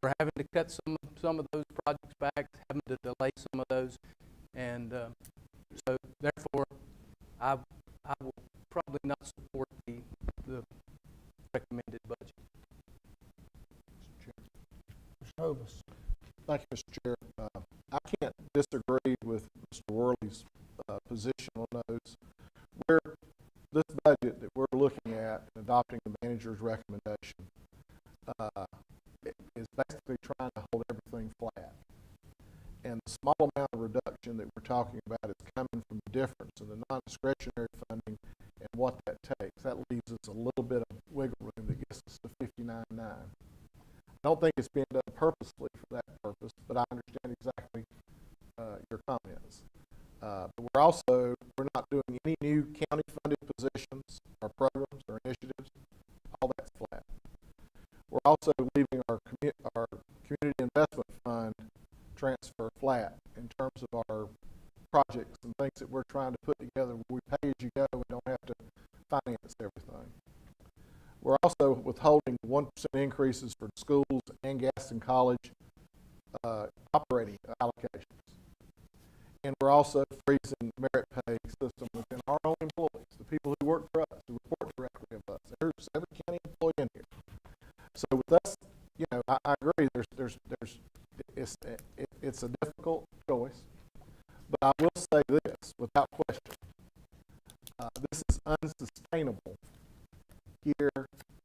We're having to cut some of those projects back, having to delay some of those, and so therefore, I will probably not support the recommended budget. Mr. Hovis. Thank you, Mr. Chair. I can't disagree with Mr. Worley's position on those. This budget that we're looking at, adopting the manager's recommendation, is basically trying to hold everything flat. And the small amount of reduction that we're talking about is coming from the difference in the non-discretionary funding and what that takes. That leaves us a little bit of wiggle room that gets us to 59.9. I don't think it's being done purposely for that purpose, but I understand exactly your comments. But we're not doing any new county-funded positions or programs or initiatives. All that's flat. We're also leaving our community investment fund transfer flat in terms of our projects and things that we're trying to put together. We pay as you go. We don't have to finance everything. We're also withholding 1% increases for schools and Gaston College operating allocations. And we're also freezing merit pay system within our own employees, the people who work for us, who report directly of us. There's every county employee in here. So with us, I agree. It's a difficult choice, but I will say this without question: this is unsustainable year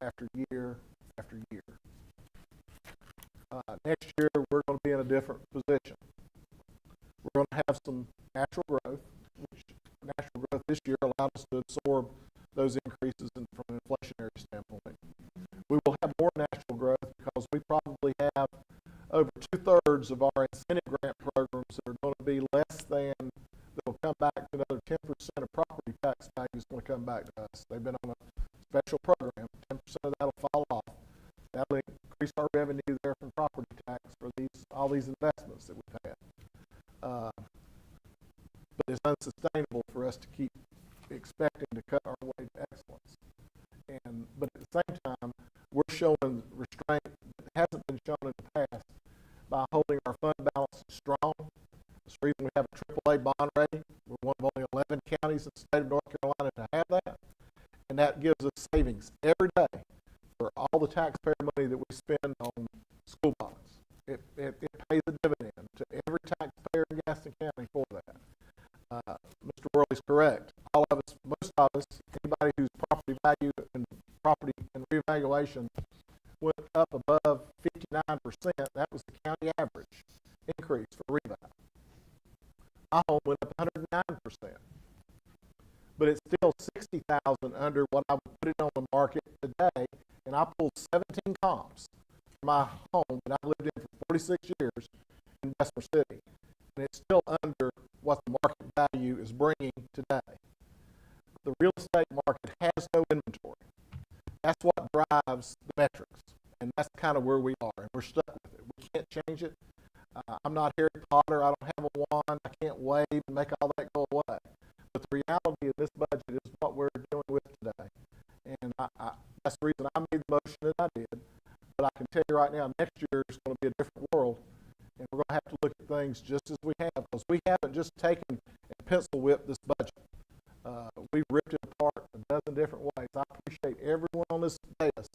after year after year. Next year, we're going to be in a different position. We're going to have some natural growth, which natural growth this year allowed us to absorb those increases from an inflationary standpoint. We will have more natural growth because we probably have over 2/3 of our incentive grant programs that are going to be less than, that will come back another 10% of property tax value is going to come back to us. They've been on a special program. 10% of that will fall off. That'll increase our revenue there from property tax for all these investments that we've had. But it's unsustainable for us to keep expecting to cut our way to excellence. But at the same time, we're showing restraint that hasn't been shown in the past by holding our fund balance strong. That's the reason we have a AAA bond rating. We're one of only 11 counties in the state of North Carolina to have that. And that gives us savings every day for all the taxpayer money that we spend on school bonds. It pays a dividend to every taxpayer in Gaston County for that. Mr. Worley's correct. All of us, most of us, anybody whose property value and property and revaluation went up above 59%, that was the county average increase for reval. My home went up 109%. But it's still 60,000 under what I would put it on the market today, and I pulled 17 comps for my home that I've lived in for 46 years in Bessemer City, and it's still under what the market value is bringing today. The real estate market has no inventory. That's what drives the metrics, and that's kind of where we are, and we're stuck with it. We can't change it. I'm not Harry Potter. I don't have a wand. I can't wave and make all that go away. But the reality of this budget is what we're dealing with today. And that's the reason I made the motion that I did. But I can tell you right now, next year is going to be a different world. And we're going to have to look at things just as we have, because we haven't just taken and pencil whipped this budget. We've ripped it apart a dozen different ways. I appreciate everyone on this dais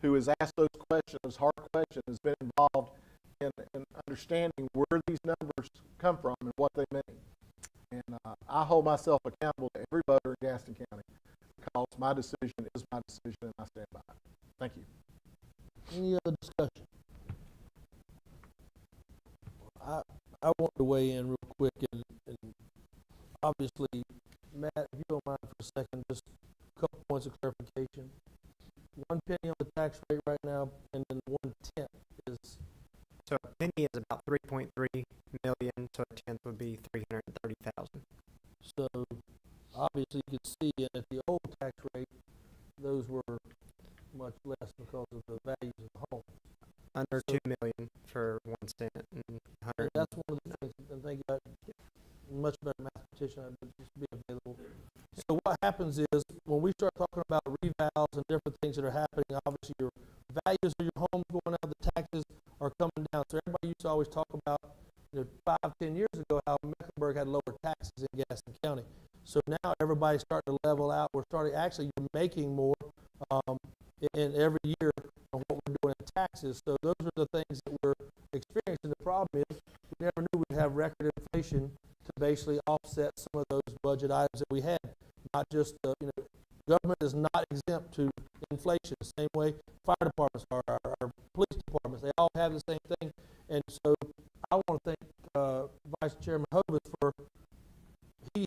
who has asked those questions, hard questions, has been involved in understanding where these numbers come from and what they mean. And I hold myself accountable to every voter in Gaston County, because my decision is my decision and I stand by it. Thank you. Any other discussion? I want to weigh in real quick, and obviously, Matt, if you don't mind for a second, just a couple points of clarification. 1 penny on the tax rate right now, and then 1/10 is. So a penny is about 3.3 million, so a tenth would be 330,000. So obviously you could see at the old tax rate, those were much less because of the values of the home. Under 2 million for 1 cent. And that's one of the things, and thank you, much better mathematician, I would just be available. So what happens is, when we start talking about revals and different things that are happening, obviously your values of your home going out, the taxes are coming down. So everybody used to always talk about, 5-10 years ago, how Mecklenburg had lower taxes in Gaston County. So now everybody's starting to level out. We're starting, actually, you're making more in every year of what we're doing in taxes. So those are the things that we're experiencing. The problem is, we never knew we'd have record inflation to basically offset some of those budget items that we had. Not just, government is not exempt to inflation. The same way fire departments are, our police departments, they all have the same thing. And so I want to thank Vice Chairman Hovis for, he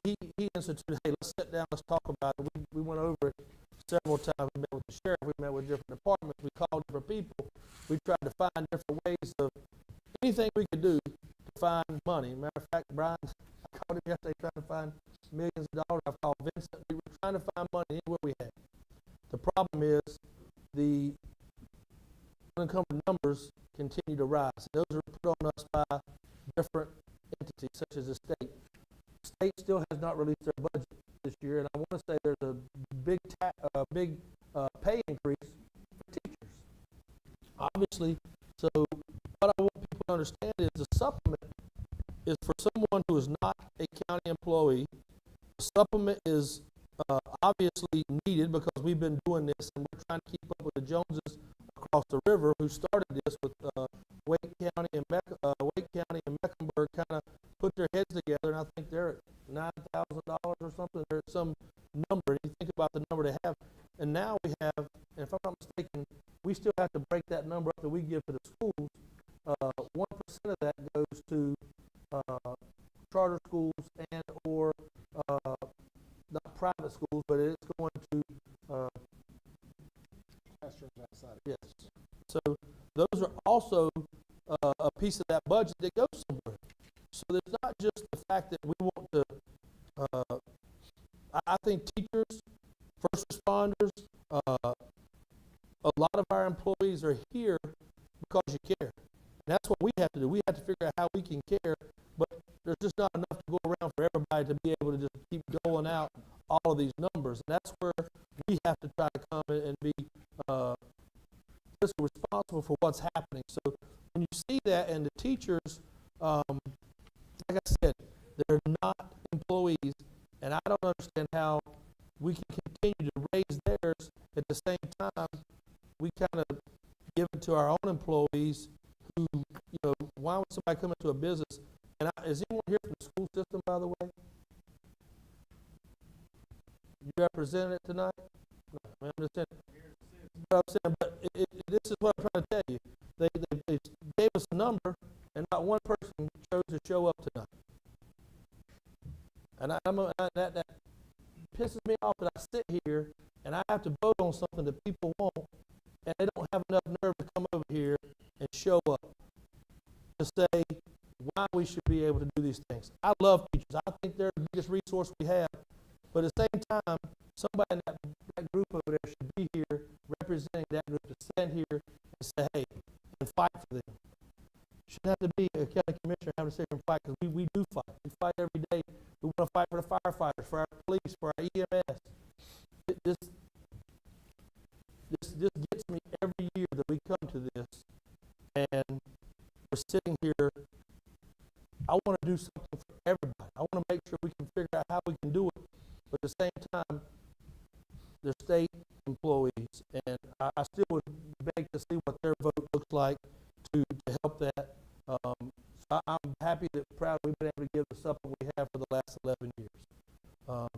instituted, hey, let's sit down, let's talk about it. We went over it several times. We met with the sheriff, we met with different departments, we called different people. We tried to find different ways of anything we could do to find money. Matter of fact, Brian, I called him yesterday trying to find millions of dollars. I've called Vincent. We were trying to find money anywhere we had. The problem is the unencumbered numbers continue to rise. Those are put on us by different entities, such as the state. The state still has not released their budget this year, and I want to say there's a big pay increase for teachers. Obviously, so what I want people to understand is the supplement is for someone who is not a county employee. The supplement is obviously needed because we've been doing this and we're trying to keep up with the Joneses across the river who started this with Wake County and Mecklenburg kind of put their heads together, and I think they're at $9,000 or something. They're at some number, and you think about the number they have. And now we have, and if I'm not mistaken, we still have to break that number up that we give to the schools. 1% of that goes to charter schools and or not private schools, but it's going to Classrooms outside. yes. So those are also a piece of that budget that goes somewhere. So there's not just the fact that we want to I think teachers, first responders, a lot of our employees are here because you care. And that's what we have to do. We have to figure out how we can care, but there's just not enough to go around for everybody to be able to just keep going out all of these numbers. And that's where we have to try to come in and be fiscally responsible for what's happening. So when you see that, and the teachers, like I said, they're not employees, and I don't understand how we can continue to raise theirs at the same time we kind of give it to our own employees who, you know, why would somebody come into a business? And is anyone here from the school system, by the way? You represented it tonight? No, I mean, I'm just saying, but this is what I'm trying to tell you. They gave us a number, and not one person chose to show up tonight. And that pisses me off that I sit here and I have to vote on something that people want, and they don't have enough nerve to come over here and show up to say why we should be able to do these things. I love teachers. I think they're the biggest resource we have. But at the same time, somebody in that group over there should be here representing that group to stand here and say, hey, and fight for them. Shouldn't have to be a county commissioner having to sit here and fight, because we do fight. We fight every day. We want to fight for the firefighters, for our police, for our EMS. This gets me every year that we come to this, and we're sitting here. I want to do something for everybody. I want to make sure we can figure out how we can do it. But at the same time, they're state employees, and I still would beg to see what their vote looks like to help that. So I'm happy that proud we've been able to give the supplement we have for the last 11 years.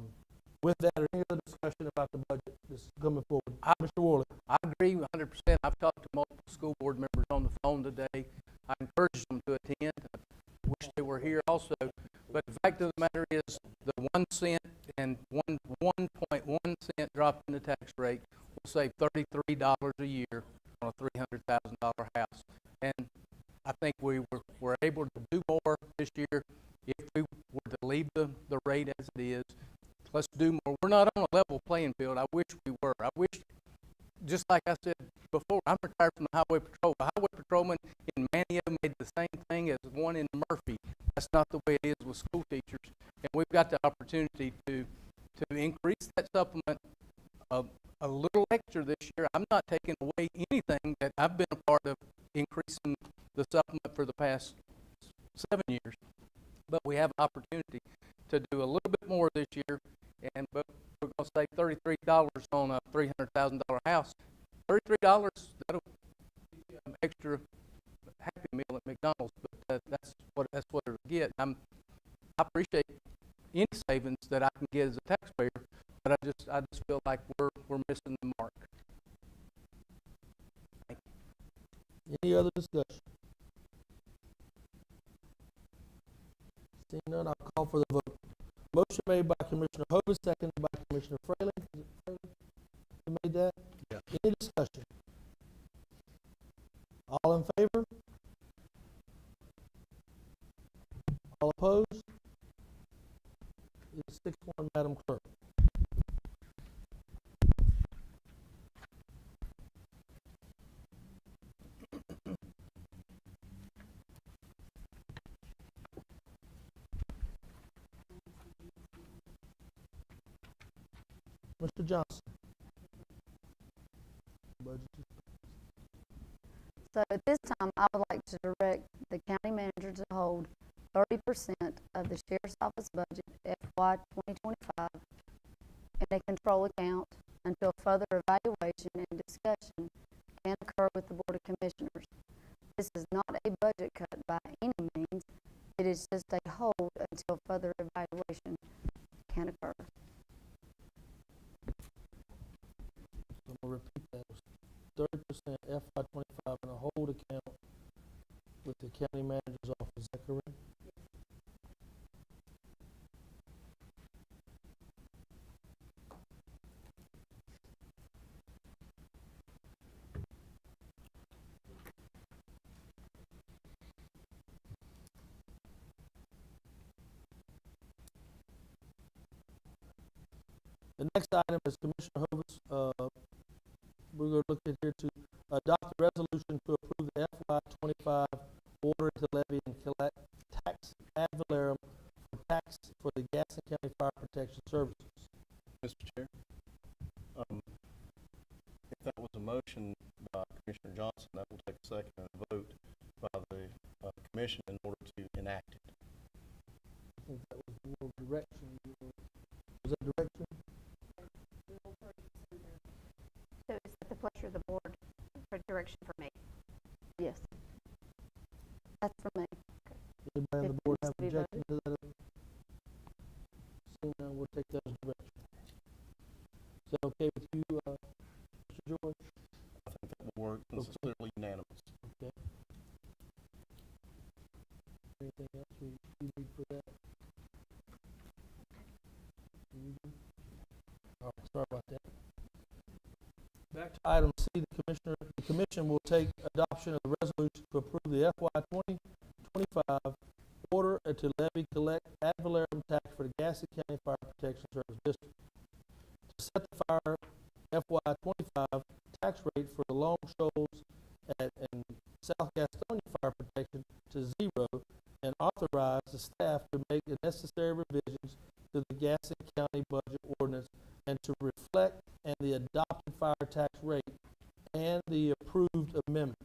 With that, or any other discussion about the budget that's coming forward? Mr. Worley. I agree 100%. I've talked to multiple school board members on the phone today. I encourage them to attend. I wish they were here also. But the fact of the matter is, the 1 cent and 1.1 cent drop in the tax rate will save $33 a year on a $300,000 house. And I think we were able to do more this year if we were to leave the rate as it is. Let's do more. We're not on a level playing field. I wish we were. I wish, just like I said before, I'm retired from the highway patrol. The highway patrolman in Manio made the same thing as one in Murphy. That's not the way it is with school teachers. And we've got the opportunity to increase that supplement a little extra this year. I'm not taking away anything that I've been a part of increasing the supplement for the past 7 years. But we have an opportunity to do a little bit more this year, but we're going to save $33 on a $300,000 house. $33, that'll give you an extra Happy Meal at McDonald's, but that's what it'll get. I appreciate any savings that I can get as a taxpayer, but I just feel like we're missing the mark. Thank you. Any other discussion? Seeing none, I'll call for the vote. Motion made by Commissioner Hovis, seconded by Commissioner Fraley. Is it Fraley who made that? Yeah. Any discussion? All in favor? All opposed? It's 6-1, Madam Clerk. Mr. Johnson. Budget. So at this time, I would like to direct the county manager to hold 30% of the sheriff's office budget FY 2025 in a control account until further evaluation and discussion can occur with the Board of Commissioners. This is not a budget cut by any means. It is just a hold until further evaluation can occur. I'm going to repeat that. 30% FY 25 in a hold account with the county manager's office. Is that correct? The next item is Commissioner Hovis, we're gonna look at here to adopt a resolution to approve the FY 25 order to levy and collect tax ad valorem for the Gaston County Fire Protection Services. Mr. Chair, if that was a motion by Commissioner Johnson, that will take a second and a vote by the commission in order to enact it. I think that was more direction. Was that direction? So is that the pleasure of the board for direction for me? Yes. That's for me. Anybody on the It board needs have to be objection to that? Seeing none, we'll take that as direction. Is that okay with you, Mr. George? I think that will work since it's clearly unanimous. Okay. Anything else you need for that? All right, sorry about that. Back to item C, the commission will take adoption of the resolution to approve the FY 2025 order to levy, collect ad valorem tax for the Gaston County Fire Protection Service District. To set the fire FY 25 tax rate for the Long Shoals and South Gastonia Fire Protection to 0 and authorize the staff to make the necessary revisions to the Gaston County budget ordinance and to reflect and the adopted fire tax rate and the approved amendments.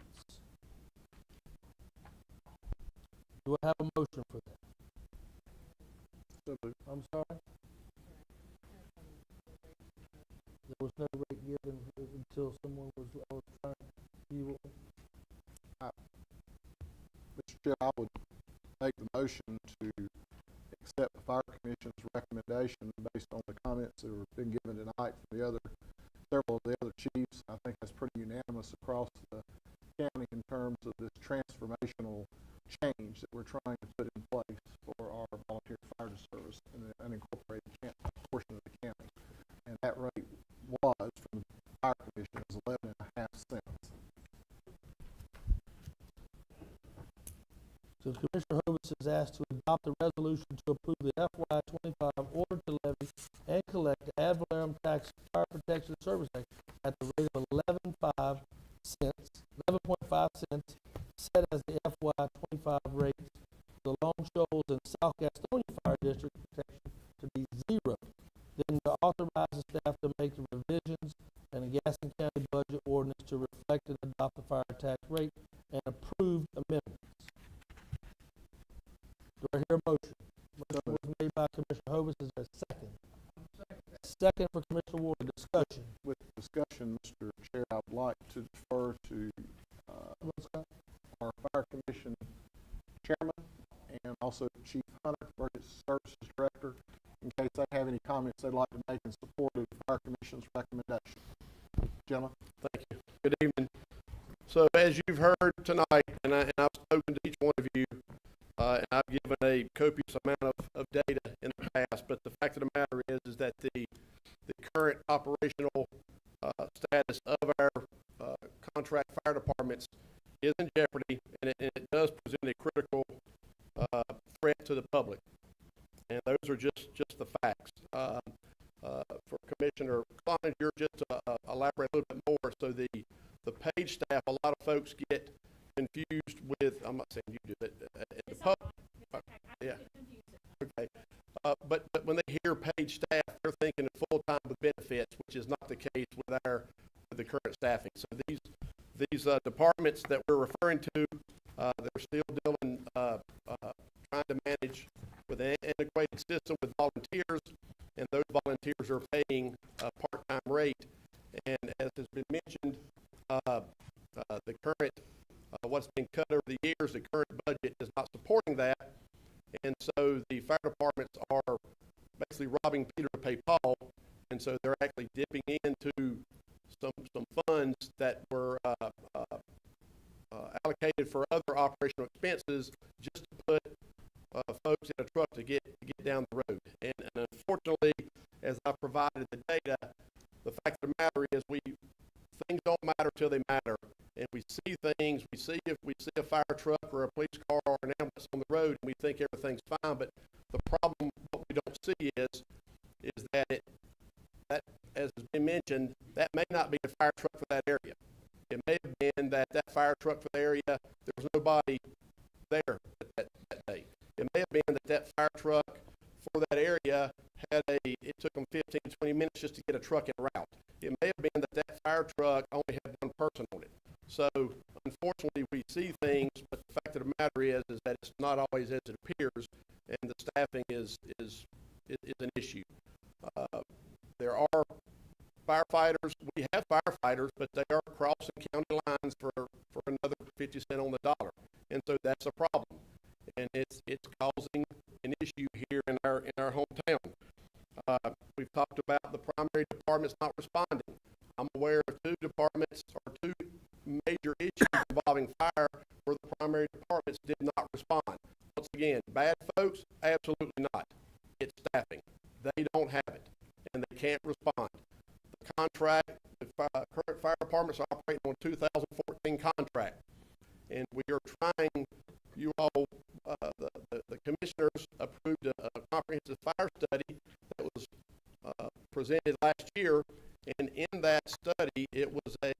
Do I have a motion for that? So moved. I'm sorry? There was no rate given until someone was trying to, Mr. Chair, I would make the motion to accept the Fire Commission's recommendation based on the comments that have been given tonight from several of the other chiefs. I think that's pretty unanimous across the county in terms of this transformational change that we're trying to put in place for our volunteer fire service in the unincorporated portion of the county. And that rate was, from the Fire Commission, is 11.5 cents. so Commissioner Hovis is asked to adopt a resolution to approve the FY 25 order to levy and collect the ad valorem tax fire protection service tax at the rate of 11.5 cents, set as the FY 25 rates for the Long Shoals and South Gastonia Fire District protection to be 0. Then to authorize the staff to make the revisions and the Gaston County budget ordinance to reflect and adopt the fire tax rate and approved amendments. Do I hear a motion? Motion was made by Commissioner Hovis. Is there a second? Second for Commissioner Ward. Discussion. With discussion, Mr. Chair, I would like to defer to our Fire Commission Chairman and also Chief Hunter, Emergency Services Director, in case they have any comments they'd like to make in support of the Fire Commission's recommendation. Gentlemen. Thank you. Good evening. So as you've heard tonight, and I've spoken to each one of you, and I've given a copious amount of data in the past, but the fact of the matter is that the current operational status of our contract fire departments is in jeopardy, and it does present a critical threat to the public. And those are just the facts. For Commissioner Cloninger, just to elaborate a little bit more, so the paid staff, a lot of folks get confused with, I'm not saying you do it, the pub, yeah, okay. But when they hear paid staff, they're thinking of full-time with benefits, which is not the case with the current staffing. So these departments that we're referring to, they're still dealing, trying to manage with an antiquated system with volunteers, and those volunteers are paying a part-time rate. And as has been mentioned, the current, what's been cut over the years, the current budget is not supporting that. And so the fire departments are basically robbing Peter to pay Paul. And so they're actually dipping into some funds that were allocated for other operational expenses just to put folks in a truck to get down the road. And unfortunately, as I provided the data, the fact of the matter is things don't matter till they matter. And we see things, if we see a fire truck or a police car or an ambulance on the road, and we think everything's fine. But the problem, what we don't see is that mentioned, that may not be a fire truck for that area. It may have been that that fire truck for the area, there was nobody there that day. It may have been that that fire truck for that area it took them 15, 20 minutes just to get a truck en route. It may have been that that fire truck only had one person on it. So unfortunately, we see things, but the fact of the matter is that it's not always as it appears, and the staffing is an issue. There are firefighters. We have firefighters, but they are crossing county lines for another 50 cents on the dollar, and so that's a problem, and it's causing an issue here in our hometown. We've talked about the primary departments not responding. I'm aware of two major issues involving fire where the primary departments did not respond. Once again, bad folks? Absolutely not. It's staffing. They don't have it, and they can't respond. The contract, the current fire departments are operating on a 2014 contract, and we are trying, you all, the commissioners approved a comprehensive fire study that was presented last year, and in that study, it was a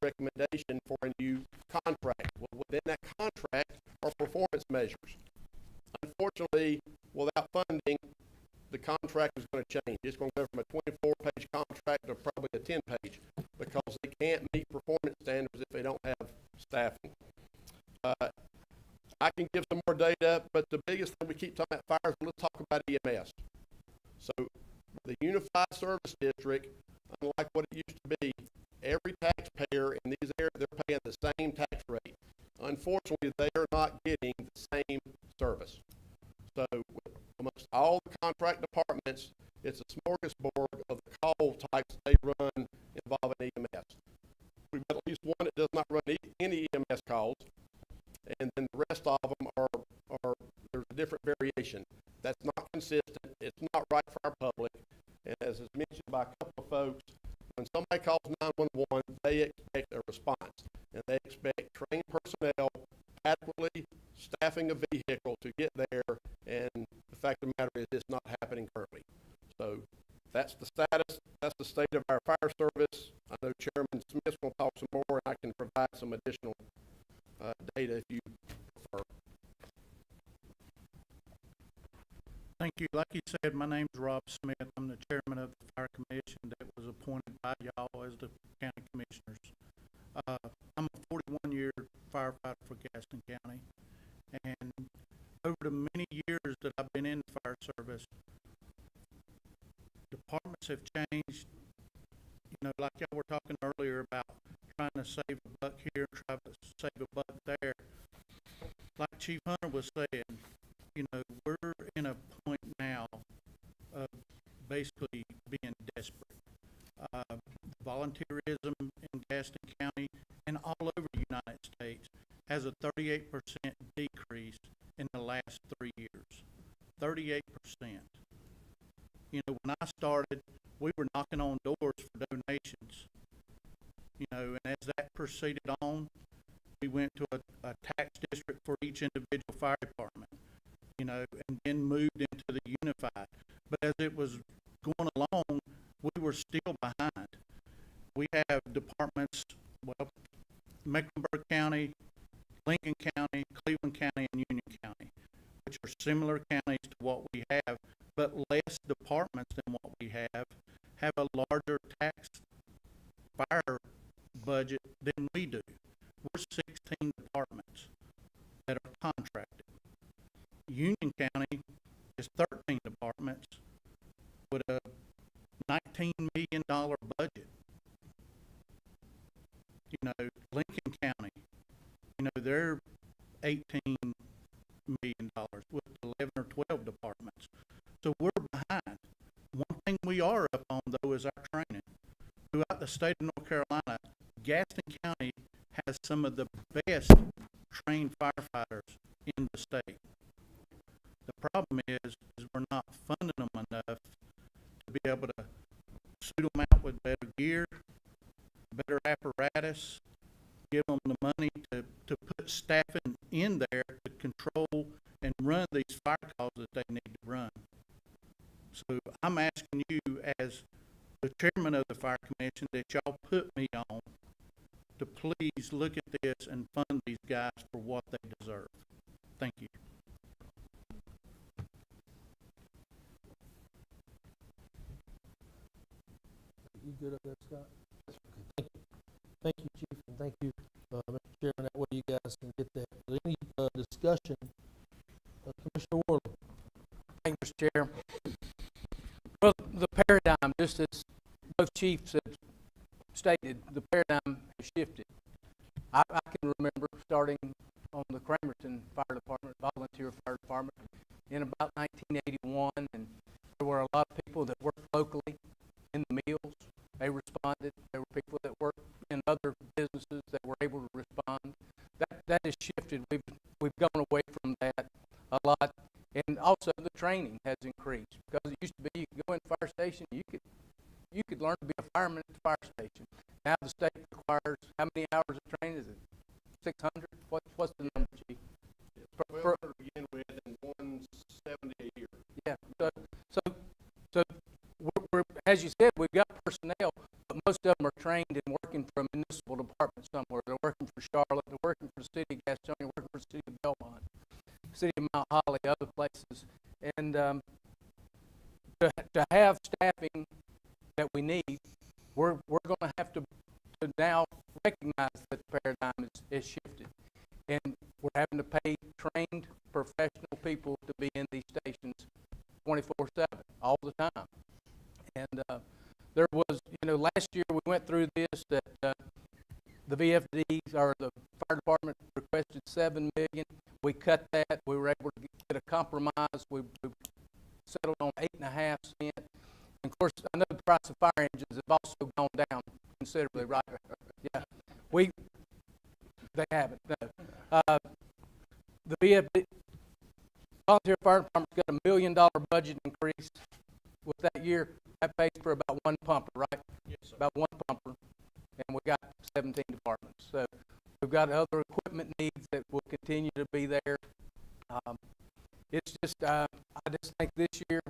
recommendation for a new contract. Well, within that contract are performance measures. Unfortunately, without funding, the contract is going to change. It's going to go from a 24-page contract to probably a 10-page because they can't meet performance standards if they don't have staffing. I can give some more data, but the biggest thing we keep talking about fires, let's talk about EMS. So the Unified Service District, unlike what it used to be, every taxpayer in these areas, they're paying the same tax rate. Unfortunately, they are not getting the same service. So amongst all the contract departments, it's a smorgasbord of the call types they run involving EMS. We've got at least one that does not run any EMS calls, and then the rest of them are there's a different variation. That's not consistent. It's not right for our public. And as is mentioned by a couple of folks, when somebody calls 911, they expect a response, and they expect trained personnel adequately staffing a vehicle to get there, and the fact of the matter is it's not happening currently. So that's the status, that's the state of our fire service. I know Chairman Smith will talk some more, and I can provide some additional data if you prefer. Thank you. Like you said, my name's Rob Smith. I'm the chairman of the fire commission that was appointed by y'all as the county commissioners. I'm a 41-year firefighter for Gaston County, and over the many years that I've been in the fire service, departments have changed. You know, like y'all were talking earlier about trying to save a buck here, try to save a buck there. Like Chief Hunter was saying, you know, we're in a point now of basically being desperate. Volunteerism in Gaston County and all over the United States has a 38% decrease in the last 3 years. 38%. You know, when I started, we were knocking on doors for donations. You know, and as that proceeded on, we went to a tax district for each individual fire department, you know, and then moved into the unified. But as it was going along, we were still behind. We have departments, well, Mecklenburg County, Lincoln County, Cleveland County, and Union County, which are similar counties to what we have, but less departments than what we have a larger tax fire budget than we do. We're 16 departments that are contracted. Union County is 13 departments with a $19 million budget. You know, Lincoln County, you know, they're $18 million with 11 or 12 departments. So we're behind. One thing we are up on, though, is our training. Throughout the state of North Carolina, Gaston County has some of the best trained firefighters in the state. The problem is we're not funding them enough to be able to suit them out with better gear, better apparatus, give them the money to put staffing in there to control and run these fire calls that they need to run. So I'm asking you as the chairman of the fire commission that y'all put me on to please look at this and fund these guys for what they deserve. Thank you. You good up there, Scott? Okay, thank you, Chief, and thank you, Mr. Chairman. That way you guys can get that. Any discussion? Commissioner Worley? Thank you, Mr. Chair. Well, the paradigm, just as both chiefs have stated, the paradigm has shifted. I can remember starting on the Cramerton Fire Department, volunteer fire department, in about 1981, and there were a lot of people that worked locally in the mills. They responded. There were people that worked in other businesses that were able to respond. That has shifted. We've gone away from that a lot, and also the training has increased, because it used to be you could go in the fire station, you could learn to be a fireman at the fire station. Now the state requires, how many hours of training is it? 600? What's the number, Chief? 1,200 to begin with and 170 a year. Yeah. So we're, as you said, we've got personnel, but most of them are trained and working for a municipal department somewhere. They're working for Charlotte. They're working for the city of Gaston. They're working for the city of Belmont, city of Mount Holly, other places. And to have staffing that we need, we're going to have to now recognize that the paradigm is shifted, and we're having to pay trained professional people to be in these stations 24/7 all the time. And there was, last year we went through this, that the VFDs, or the fire department, requested $7 million. We cut that. We were able to get a compromise. We settled on 8.5 cents. And of course, I know the price of fire engines have also gone down considerably, right? Yeah, they haven't. No. The VFD, volunteer fire department's got $1 million budget increase with that year. That pays for about one pumper, right? Yes, sir. About one pumper, and we got 17 departments. So we've got other equipment needs that will continue to be there. It's just, I just think this year,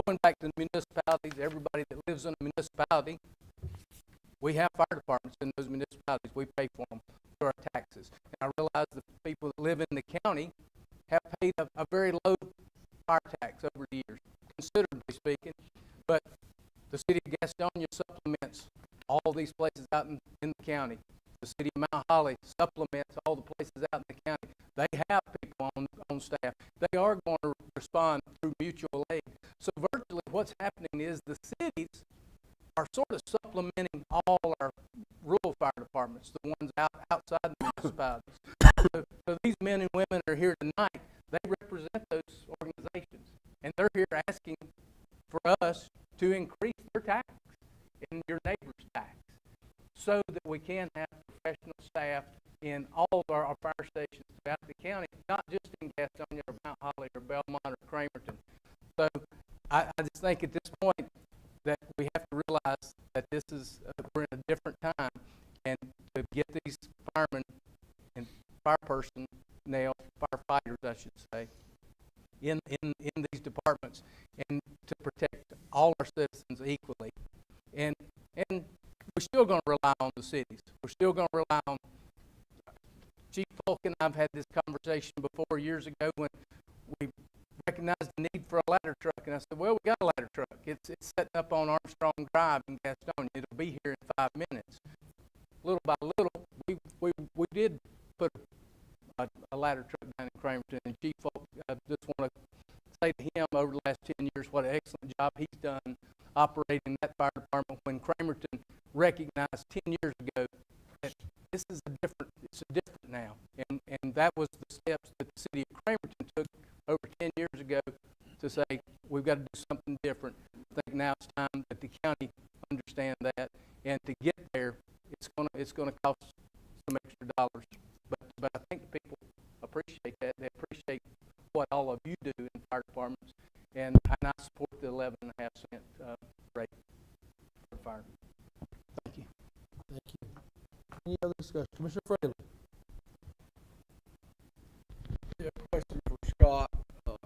going back to the municipalities, everybody that lives in a municipality, we have fire departments in those municipalities. We pay for them through our taxes. And I realize the people that live in the county have paid a very low fire tax over the years, considerably speaking. But the city of Gastonia supplements all these places out in the county. The city of Mount Holly supplements all the places out in the county. They have people on staff. They are going to respond through mutual aid. So virtually what's happening is the cities are sort of supplementing all our rural fire departments, the ones outside the municipalities. So these men and women are here tonight. They represent those organizations, and they're here asking for us to increase their tax and your neighbor's tax, so that we can have professional staff in all of our fire stations throughout the county, not just in Gastonia or Mount Holly or Belmont or Cramerton. So I just think at this point that we have to realize that this is, we're in a different time, and to get these firemen and firefighters, I should say, in these departments, and to protect all our citizens equally. And we're still going to rely on the cities. We're still going to rely on Chief Folk, and I've had this conversation before years ago when we recognized the need for a ladder truck, and I said, well, we got a ladder truck. It's setting up on Armstrong Drive in Gaston. It'll be here in 5 minutes. Little by little, we did put a ladder truck down in Cramerton, and Chief Folk, I just want to say to him over the last 10 years what an excellent job he's done operating that fire department, when Cramerton recognized 10 years ago that this is different now. And that was the steps that the city of Cramerton took over 10 years ago to say, we've got to do something different. I think now it's time that the county understand that, and to get there, it's gonna cost some extra dollars. But I think people appreciate that. They appreciate what all of you do in fire departments, and I support the 11.5 cent rate for fire. Thank you. Thank you. Any other discussion? Commissioner Fraley? Yeah, question for Scott, or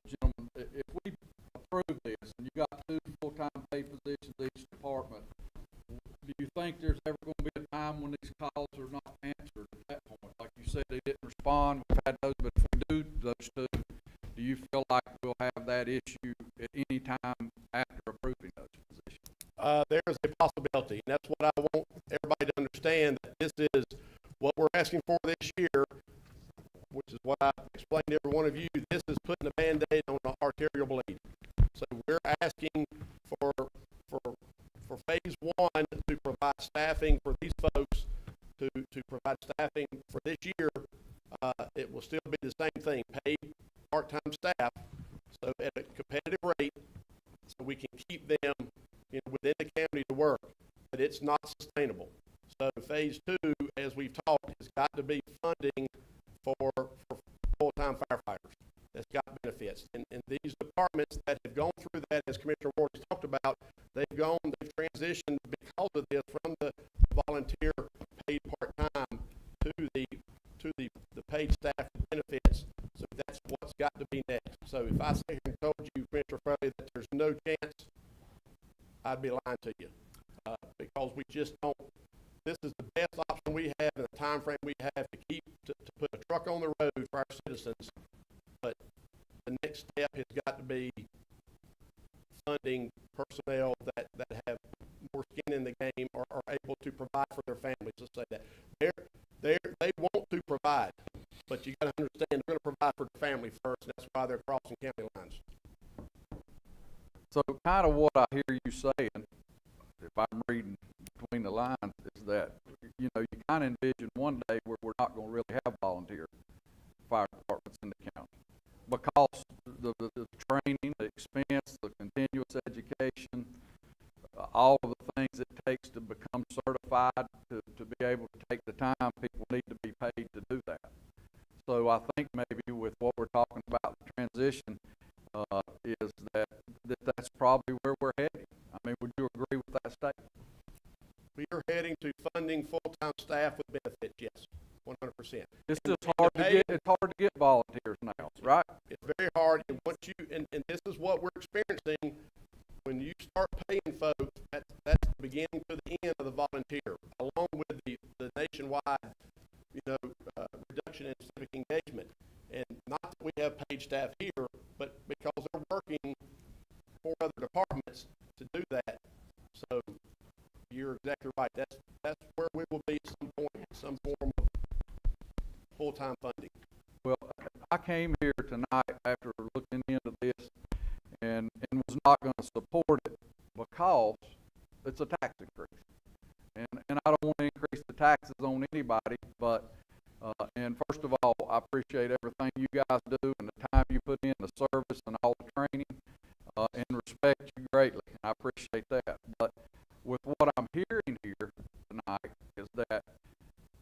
gentlemen. If we approve this, and you got 2 full-time paid positions each department, do you think there's ever gonna be a time when these calls are not answered at that point? Like you said, they didn't respond, we've had those, but if we do those two, do you feel like we'll have that issue at any time after approving those positions? There is a possibility, and that's what I want everybody to understand, that this is what we're asking for this year, which is what I explained to every one of you. This is putting a Band-Aid on an arterial bleed. So we're asking for phase one to provide staffing for these folks, to provide staffing for this year. It will still be the same thing, paid part-time staff, so at a competitive rate, so we can keep them, within the county to work, but it's not sustainable. So phase two, as we've talked, has got to be funding for full-time firefighters. That's got benefits. And these departments that have gone through that, as Commissioner Ward has talked about, they've transitioned because of this from the volunteer paid part-time to the paid staff benefits. So that's what's got to be next. So if I sit here and told you, Commissioner Fraley, that there's no chance, I'd be lying to you. Because we just don't. This is the best option we have in the time frame we have to put a truck on the road for our citizens. But the next step has got to be funding personnel that have more skin in the game or are able to provide for their families. Let's say that they want to provide, but you got to understand they're going to provide for the family first. And that's why they're crossing county lines. So kind of what I hear you saying, if I'm reading between the lines, is that, you kind of envision one day where we're not going to really have volunteer fire departments in the county because the training, the expense, the continuous education, all of the things it takes to become certified, to be able to take the time people need to be paid to do that. So I think maybe with what we're talking about, the transition, is that's probably where we're heading. I mean, would you agree with that statement? We are heading to funding full-time staff with benefits, yes, 100%. It's just hard to get volunteers now, right? It's very hard, and and this is what we're experiencing when you start paying folks. That's the beginning to the end of the volunteer, along with the nationwide, reduction in civic engagement. And not that we have paid staff here, but because they're working for other departments to do that. So you're exactly right. That's where we will be at some point, some form of full-time funding. Well, I came here tonight after looking into this and was not going to support it because it's a tax increase. And I don't want to increase the taxes on anybody, but and first of all, I appreciate everything you guys do and the time you put in, the service and all the training, and respect you greatly. And I appreciate that. But with what I'm hearing here tonight is that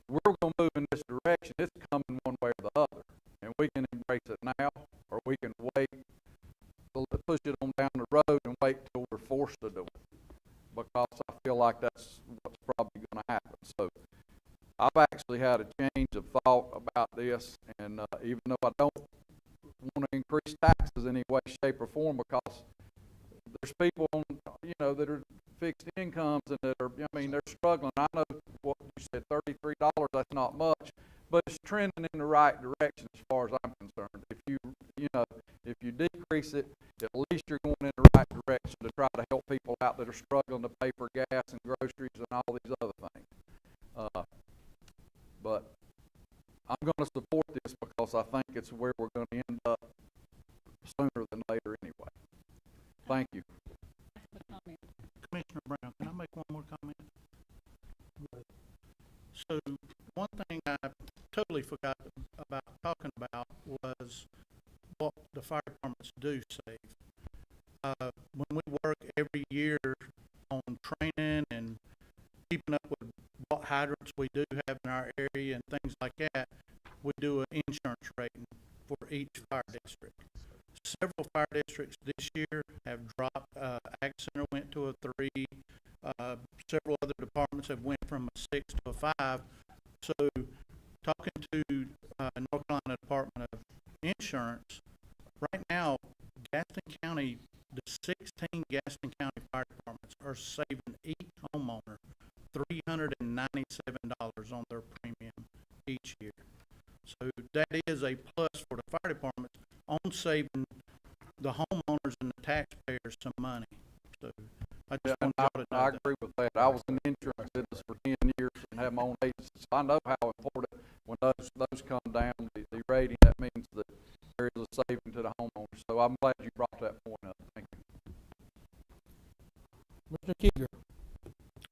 we're going to move in this direction. It's coming one way or the other. And we can embrace it now, or we can wait, push it on down the road and wait till we're forced to do it. Because I feel like that's what's probably going to happen. So I've actually had a change of thought about this, and even though I don't want to increase taxes in any way, shape, or form, because there's people on, that are fixed incomes and that are, they're struggling. I know what you said, $33, that's not much, but it's trending in the right direction as far as I'm concerned. If you decrease it, at least you're going in the right direction to try to help people out that are struggling to pay for gas and groceries and all these other things. But I'm going to support this because I think it's where we're going to end up sooner than later anyway. Thank you. Commissioner Brown, can I make one more comment? So one thing I totally forgot about talking about was what the fire departments do save. When we work every year on training and keeping up with what hydrants we do have in our area and things like that, we do an insurance rating for each fire district. Several fire districts this year have dropped. Ag Center went to a 3. Several other departments have went from a 6 to a 5. So talking to North Carolina Department of Insurance, right now, Gaston County, the 16 Gaston County fire departments are saving each homeowner $397 on their premium each year. So that is a plus for the fire department on saving the homeowners and the taxpayers some money. So I just want y'all to know I that. agree with that. I was in the insurance business for 10 years and had my own agency, so I know how important when those come down, the rating, that means that there is a saving to the homeowner. So I'm glad you brought that point up. Thank you. Mr. Keeger.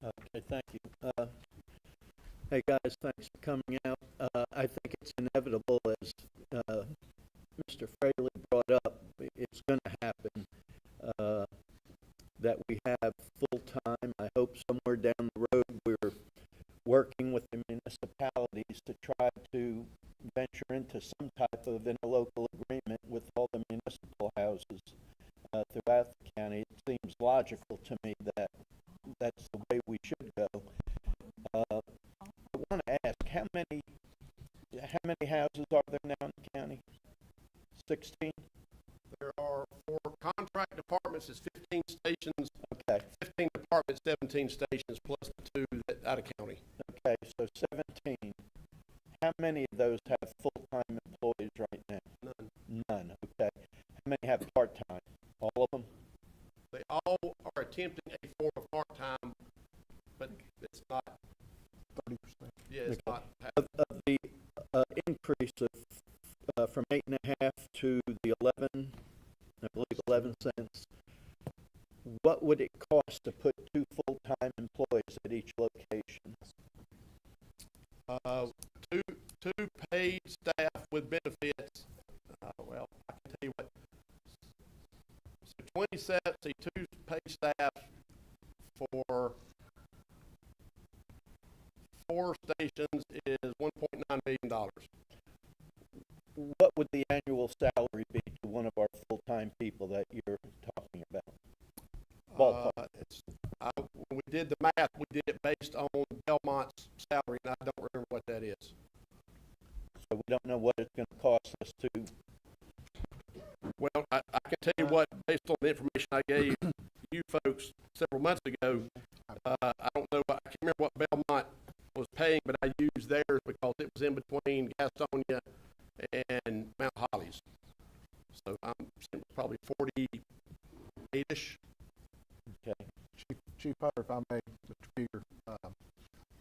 Okay, thank you. Hey guys, thanks for coming out. I think it's inevitable, as Mr. Fraley brought up, it's going to happen, that we have full-time. I hope somewhere down the road we're working with the municipalities to try to venture into some type of interlocal agreement with all the municipal houses throughout the county. It seems logical to me that that's the way we should go. I want to ask, how many houses are there now in the county? 16? There are, for contract departments, it's 15 stations. Okay. 15 departments, 17 stations, plus the 2 that out of county. Okay, so 17. How many of those have full-time employees right now? None. None, okay. How many have part-time? All of them? They all are attempting a form of part-time, but it's not 30%. Yeah, it's not. Of the increase of from 8.5 to the 11, I believe 11 cents, what would it cost to put 2 full-time employees at each location? Two paid staff with benefits. Well, I can tell you what. So 20 cents, see, 2 paid staff for 4 stations is $1.9 million. What would the annual salary be to one of our full-time people that you're talking about? Ballpark. When we did the math, we did it based on Belmont's salary, and I don't remember what that is. So we don't know what it's going to cost us to. Well, I can tell you what, based on the information I gave you folks several months ago, I don't know, I can't remember what Belmont was paying, but I used theirs because it was in between Gastonia and Mount Holly's. So I'm saying probably 48-ish. Okay. Chief Potter, if I may, Mr. Peter,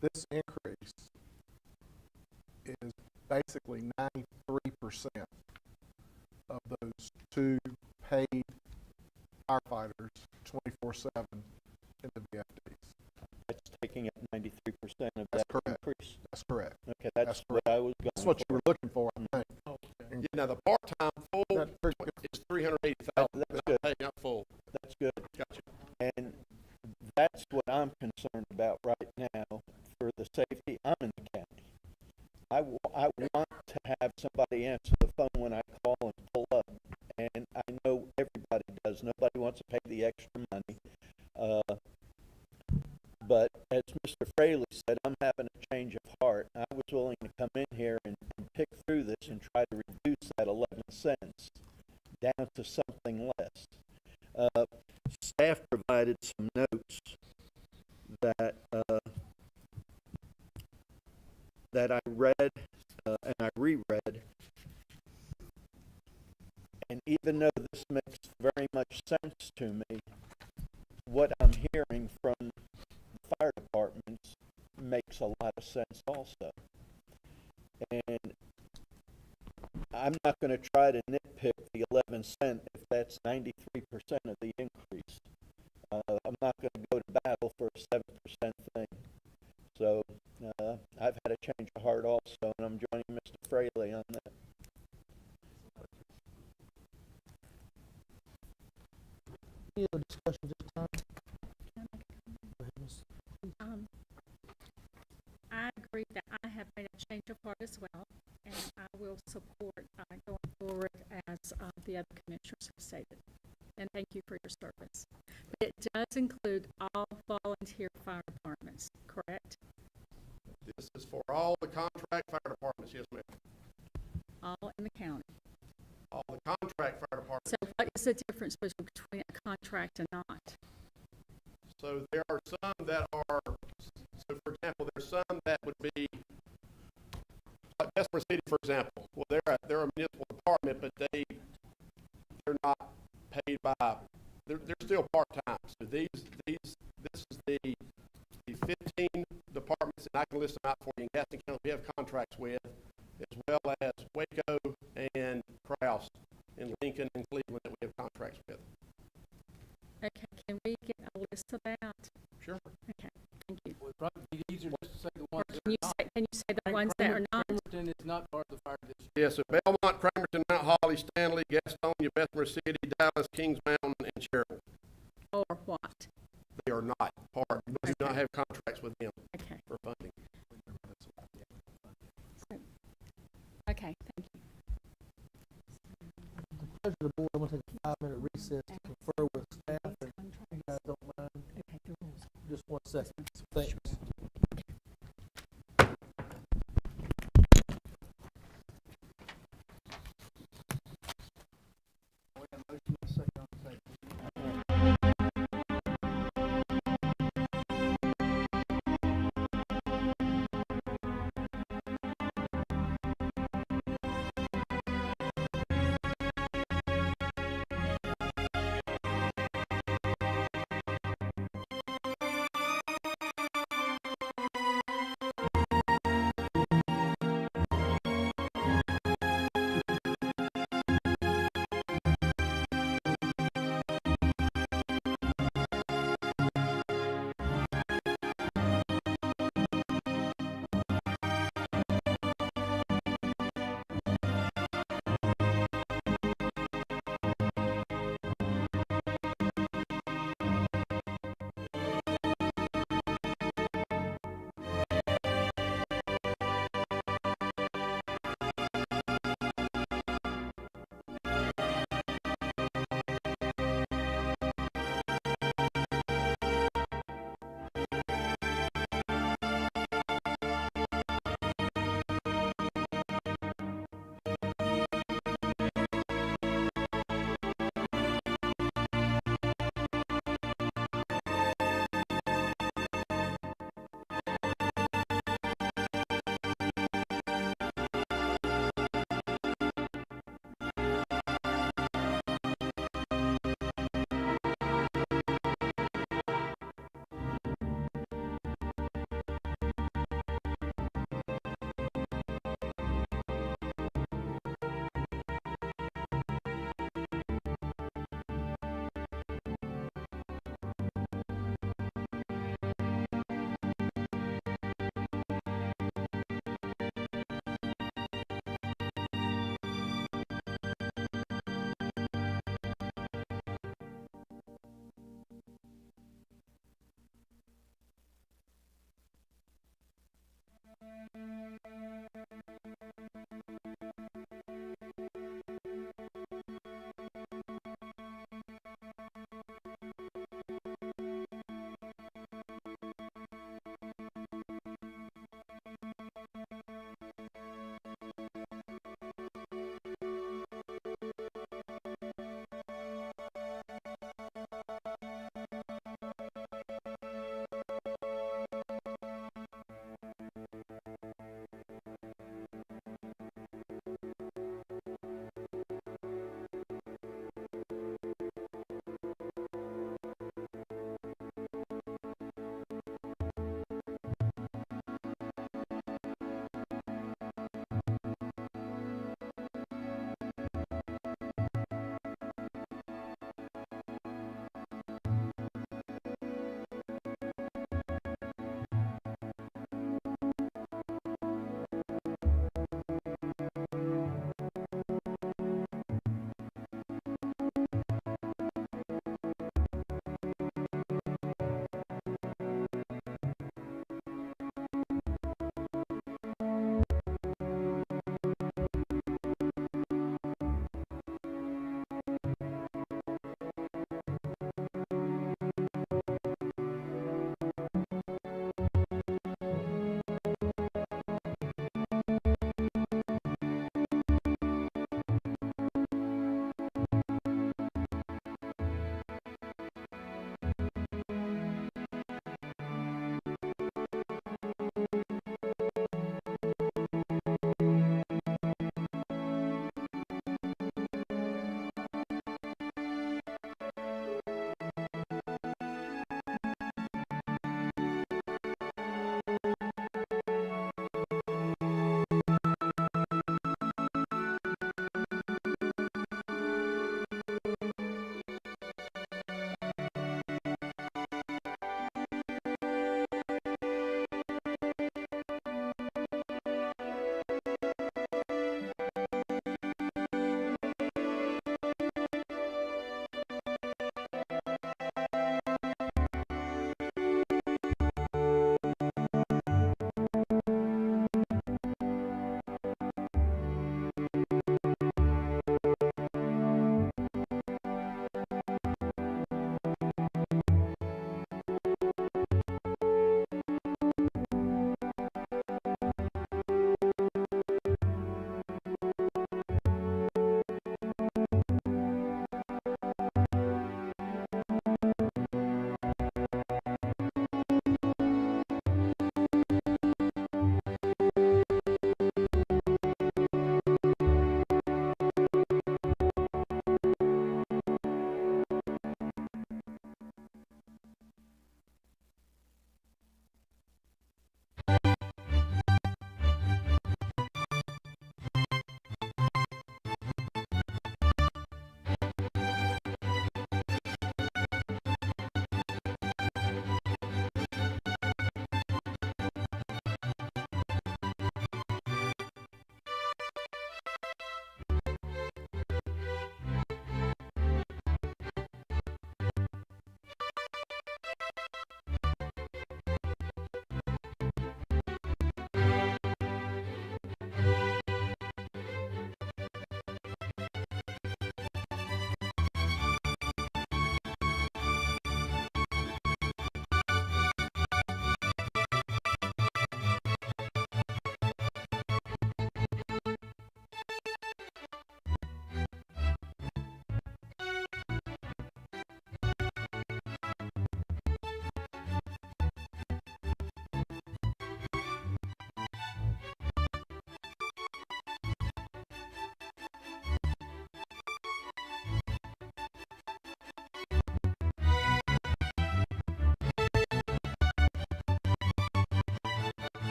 this increase is basically 93% of those 2 paid firefighters 24/7 in the VFDs. That's taking up 93% of That's that correct. increase. That's correct. Okay, that's what I was going That's what you were looking for, I think. Yeah, now the part-time full is $380,000. That's good. Not full. That's good. Gotcha. And that's what I'm concerned about right now for the safety. I'm in the county. I want to have somebody answer the phone when I call and pull up. And I know everybody does. Nobody wants to pay the extra money. But as Mr. Fraley said, I'm having a change of heart. I was willing to come in here and pick through this and try to reduce that 11 cents down to something less. Staff provided some notes that that I read and I reread. And even though this makes very much sense to me, what I'm hearing from fire departments makes a lot of sense also. And I'm not going to try to nitpick the 11 cent if that's 93% of the increase. I'm not going to go to battle for a 7% thing. So I've had a change of heart also, and I'm joining Mr. Fraley on that. Any other discussion at this time? I agree that I have made a change of heart as well, and I will support going forward as the other commissioners have stated. And thank you for your service. But it does include all volunteer fire departments, correct? This is for all the contract fire departments, yes, ma'am. All in the county. All the contract fire departments. So what is the difference between a contract and not? So there are some that are, so for example, there's some that would be, like Bessemer City, for example. Well, they're a municipal department, but they're not paid by, they're still part-time. So this is the 15 departments, and I can list them out for you in Gaston County we have contracts with, as well as Waco and Krause in Lincoln and Cleveland that we have contracts with. Okay, can we get a list of that? Sure. Okay, thank you. Would probably be easier just to say the Or ones that are not. can you say the ones that are not? Cramerton is not part of the fire district. Yeah, so Belmont, Cramerton, Mount Holly, Stanley, Gastonia, Bessemer City, Dallas, Kings Mountain, and Sherrill. Or what? They are not part, we do not have contracts with them Okay. for funding. Okay, thank you. Pleasure of the board, I'm gonna take a 5-minute recess to confer with staff, and you guys don't mind? Okay, the rules. Just 1 second. Thanks.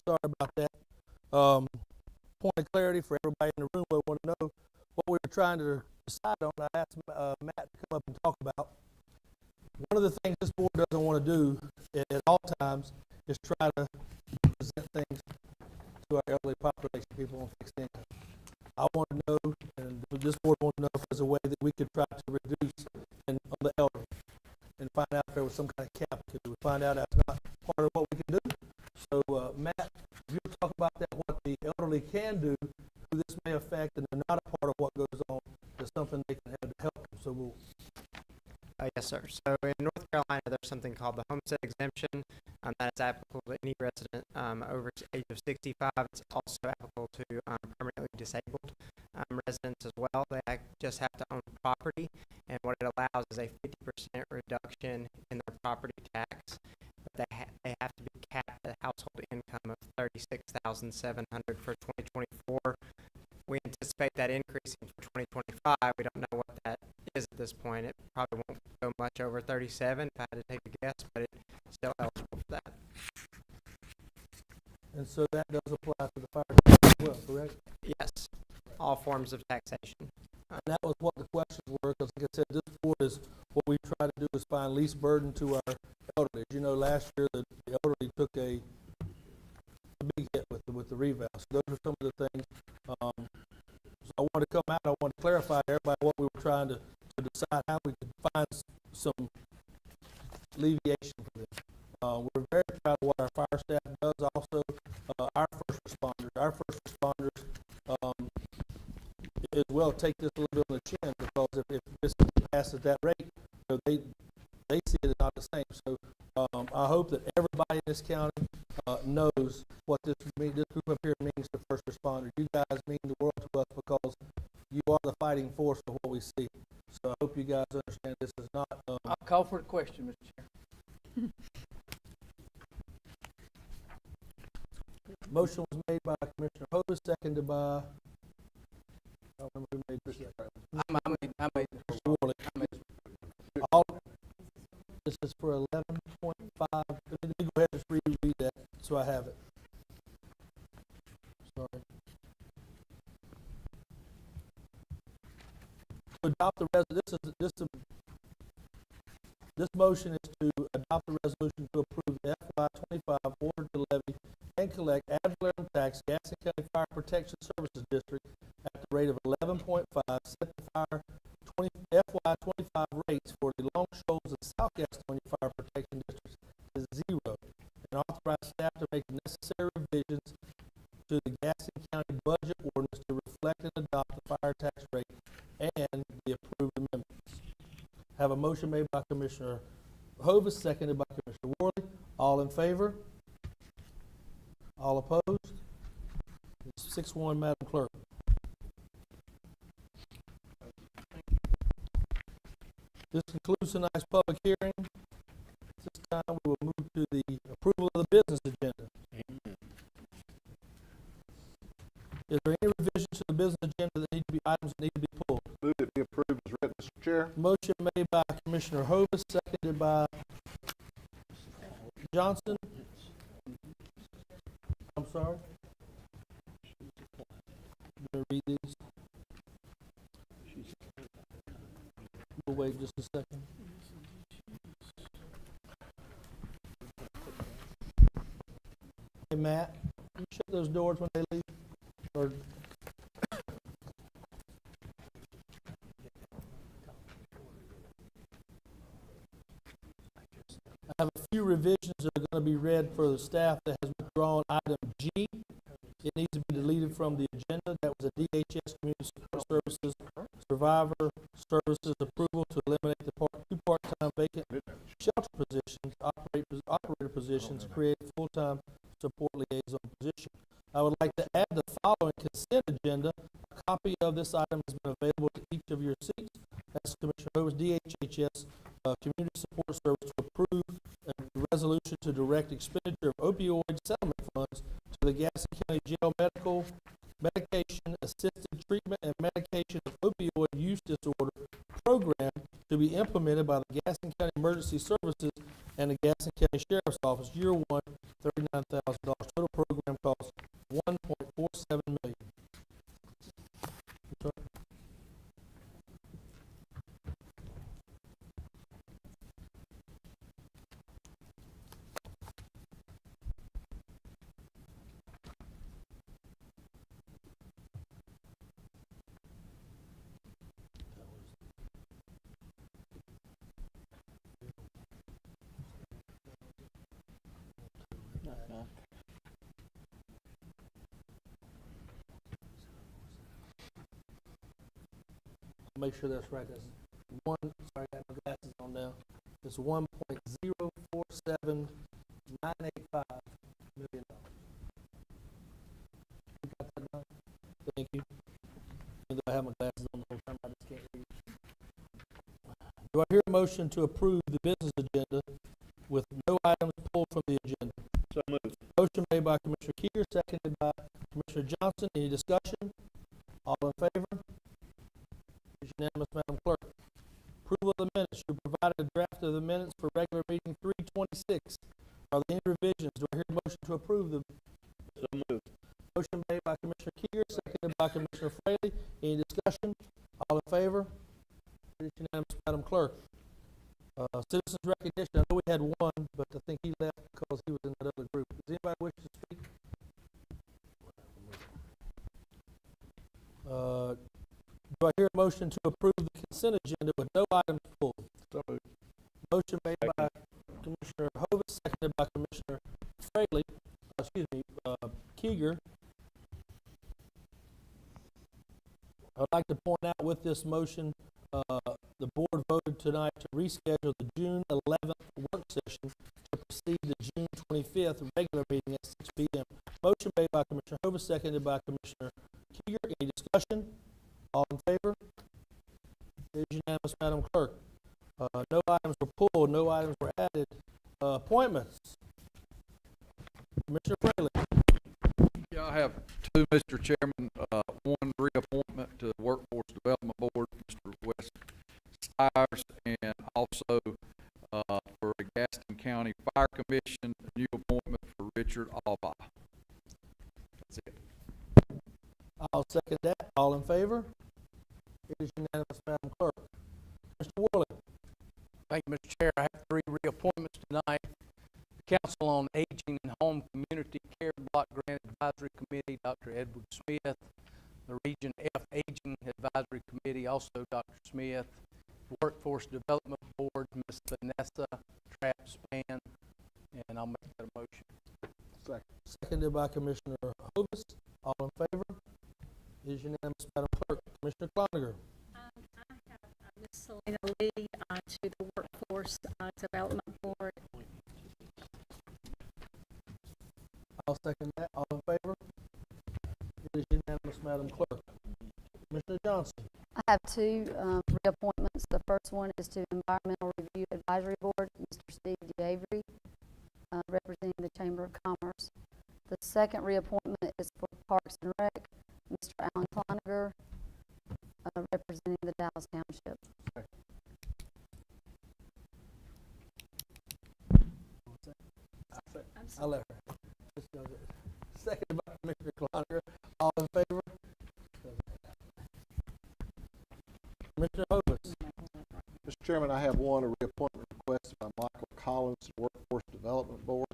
sorry about that. Point of clarity for everybody in the room, I want to know what we were trying to decide on. I asked Matt to come up and talk about. One of the things this board doesn't want to do at all times is try to present things to our elderly population, people on fixed income. I want to know, and this board wants to know if there's a way that we could try to reduce on the elderly and find out if there was some kind of cap. Could we find out that's not part of what we can do? So, Matt, if you talk about that, what the elderly can do, who this may affect, and they're not a part of what goes on, is something they can have to help them. So we'll. Yes, sir. So in North Carolina, there's something called the Homestead exemption, that is applicable to any resident over the age of 65. It's also applicable to permanently disabled residents as well. They just have to own property, and what it allows is a 50% reduction in their property tax. But they have to be capped at a household income of $36,700 for 2024. We anticipate that increasing for 2025. We don't know what that is at this point. It probably won't go much over 37 if I had to take a guess, but it's still eligible for that. And so that does apply to the fire tax as well, correct? Yes, all forms of taxation. And that was what the questions were, because like I said, this board is, what we try to do is find least burden to our elderly. As you know, last year the elderly took a big hit with the revow. So those are some of the things. So I want to come out, I want to clarify to everybody what we were trying to decide how we could find some alleviation for this. We're very proud of what our fire staff does, also our first responders. Our first responders as well take this a little bit on the chin, because if this is passed at that rate, you know, they see it as not the same. So I hope that everybody in this county knows what this group up here means to first responders. You guys mean the world to us, because you are the fighting force of what we see. So I hope you guys understand this is not. I'll call for the question, Mr. Chair. Motion was made by Commissioner Hovis, seconded by. I don't remember who made this. I made Mr. Worley. All. This is for 11.5. Let me go ahead and just reread that so I have it. Sorry. To adopt the this motion is to adopt the resolution to approve the FY25 order to levy and collect ad valorem tax, Gaston County Fire Protection Services District at the rate of 11.5, set the fire FY25 rates for the Long Shoals and South Gastonia Fire Protection Districts to 0, and authorize staff to make the necessary revisions to the Gaston County budget ordinance to reflect and adopt the fire tax rate and the approved amendments. Have a motion made by Commissioner Hovis, seconded by Commissioner Worley. All in favor? All opposed? 6-1, Madam Clerk. This concludes tonight's public hearing. At this time, we will move to the approval of the business agenda. Is there any revisions to the business agenda that need to be items that need to be pulled? Move it be approved as written, Mr. Chair. Motion made by Commissioner Hovis, seconded by Johnson. I'm sorry. I'm going to read these. We'll wait just a second. Hey, Matt, you shut those doors when they leave? Or I have a few revisions that are going to be read for the staff that has withdrawn item G. It needs to be deleted from the agenda. That was a DHS Community Support Services Survivor Services approval to eliminate the two part-time vacant shelter positions, operator positions, create a full-time support liaison position. I would like to add the following consent agenda. A copy of this item has been available to each of your seats. That's Commissioner Hovis, DHHS Community Support Service, to approve a resolution to direct expenditure of opioid settlement funds to the Gaston County Jail Medication Assisted Treatment and Medication of Opioid Use Disorder program to be implemented by the Gaston County Emergency Services and the Gaston County Sheriff's Office. Year 1, $39,000. Total program Make sure that's right. That's one, sorry, I got my glasses on now. It's $1.047985 million. You got that right? Thank you. Even though I have my glasses on the whole time, I just can't read. Do I hear a motion to approve the business agenda with no items pulled from the agenda? So moved. Motion made by Commissioner Keeger, seconded by Commissioner Johnson. Any discussion? All in favor? It's unanimous, Madam Clerk. Approval of the minutes. You provided a draft of the minutes for regular meeting 3/26. Are there any revisions? Do I hear a motion to approve them? So moved. Motion made by Commissioner Keeger, seconded by Commissioner Fraley. Any discussion? All in favor? It is unanimous, Madam Clerk. Citizens recognition. I know we had one, but I think he left because he was in that other group. Does anybody wish to speak? Do I hear a motion to approve the consent agenda with no items pulled? So moved. Motion made by Commissioner Hovis, seconded by Commissioner Fraley, Keeger. I'd like to point out with this motion, the board voted tonight to reschedule the June 11th work session to proceed the June 25th regular meeting at 6 p.m. Motion made by Commissioner Hovis, seconded by Commissioner Keeger. Any discussion? All in favor? It is unanimous, Madam Clerk. No items were pulled, no items were added. Appointments. Commissioner Fraley. Yeah, I have two, Mr. Chairman. One reappointment to the Workforce Development Board, Mr. Wes Stires, and also for the Gaston County Fire Commission, a new appointment for Richard Alba. That's it. I'll second that. All in favor? It is unanimous, Madam Clerk. Mr. Worley. Thank you, Mr. Chair. I have three reappointments tonight. The Council on Aging and Home Community Care Block Grant Advisory Committee, Dr. Edward Smith. The Region F Aging Advisory Committee, also Dr. Smith. Workforce Development Board, Ms. Vanessa Trapp-Spann, and I'll make that a motion. Second. Seconded by Commissioner Hovis. All in favor? It is unanimous, Madam Clerk. Commissioner Cloninger. I have Ms. Selena Lee to the Workforce Development Board. I'll second that. All in favor? It is unanimous, Madam Clerk. Commissioner Johnson. I have two reappointments. The first one is to Environmental Review Advisory Board, Mr. Steve DeAvery, representing the Chamber of Commerce. The second reappointment is for Parks and Rec, Mr. Alan Cloninger, representing the Dallas Township. I'll let her. Seconded by Commissioner Cloninger. All in favor? Commissioner Hovis. Mr. Chairman, I have one, a reappointment requested by Michael Collins to Workforce Development Board.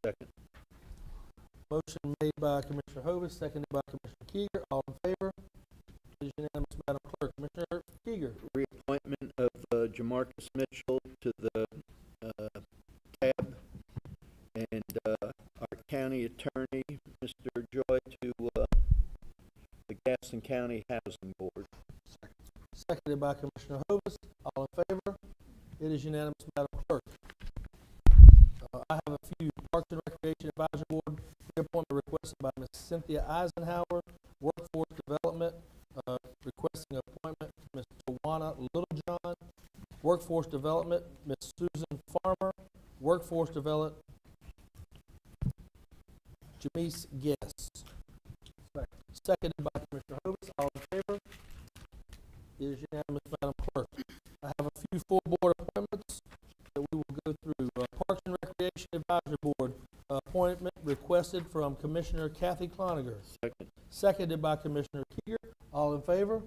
Second. Motion made by Commissioner Hovis, seconded by Commissioner Keeger. All in favor? It is unanimous, Madam Clerk. Commissioner Keeger. Reappointment of Jamarcus Mitchell to the tab, and our county attorney, Mr. Joy, to the Gaston County Housing Board. Seconded by Commissioner Hovis. All in favor? It is unanimous, Madam Clerk. I have a few. Parks and Recreation Advisory Board reappointment requested by Ms. Cynthia Eisenhower. Workforce Development requesting appointment Ms. Tawana Littlejohn. Workforce Development, Ms. Susan Farmer. Workforce Development, Jamise Guest. Seconded by Commissioner Hovis. All in favor? It is unanimous, Madam Clerk. I have a few full board appointments that we will go through. Parks and Recreation Advisory Board appointment requested from Commissioner Kathy Cloninger. Second. Seconded by Commissioner Keeger. All in favor?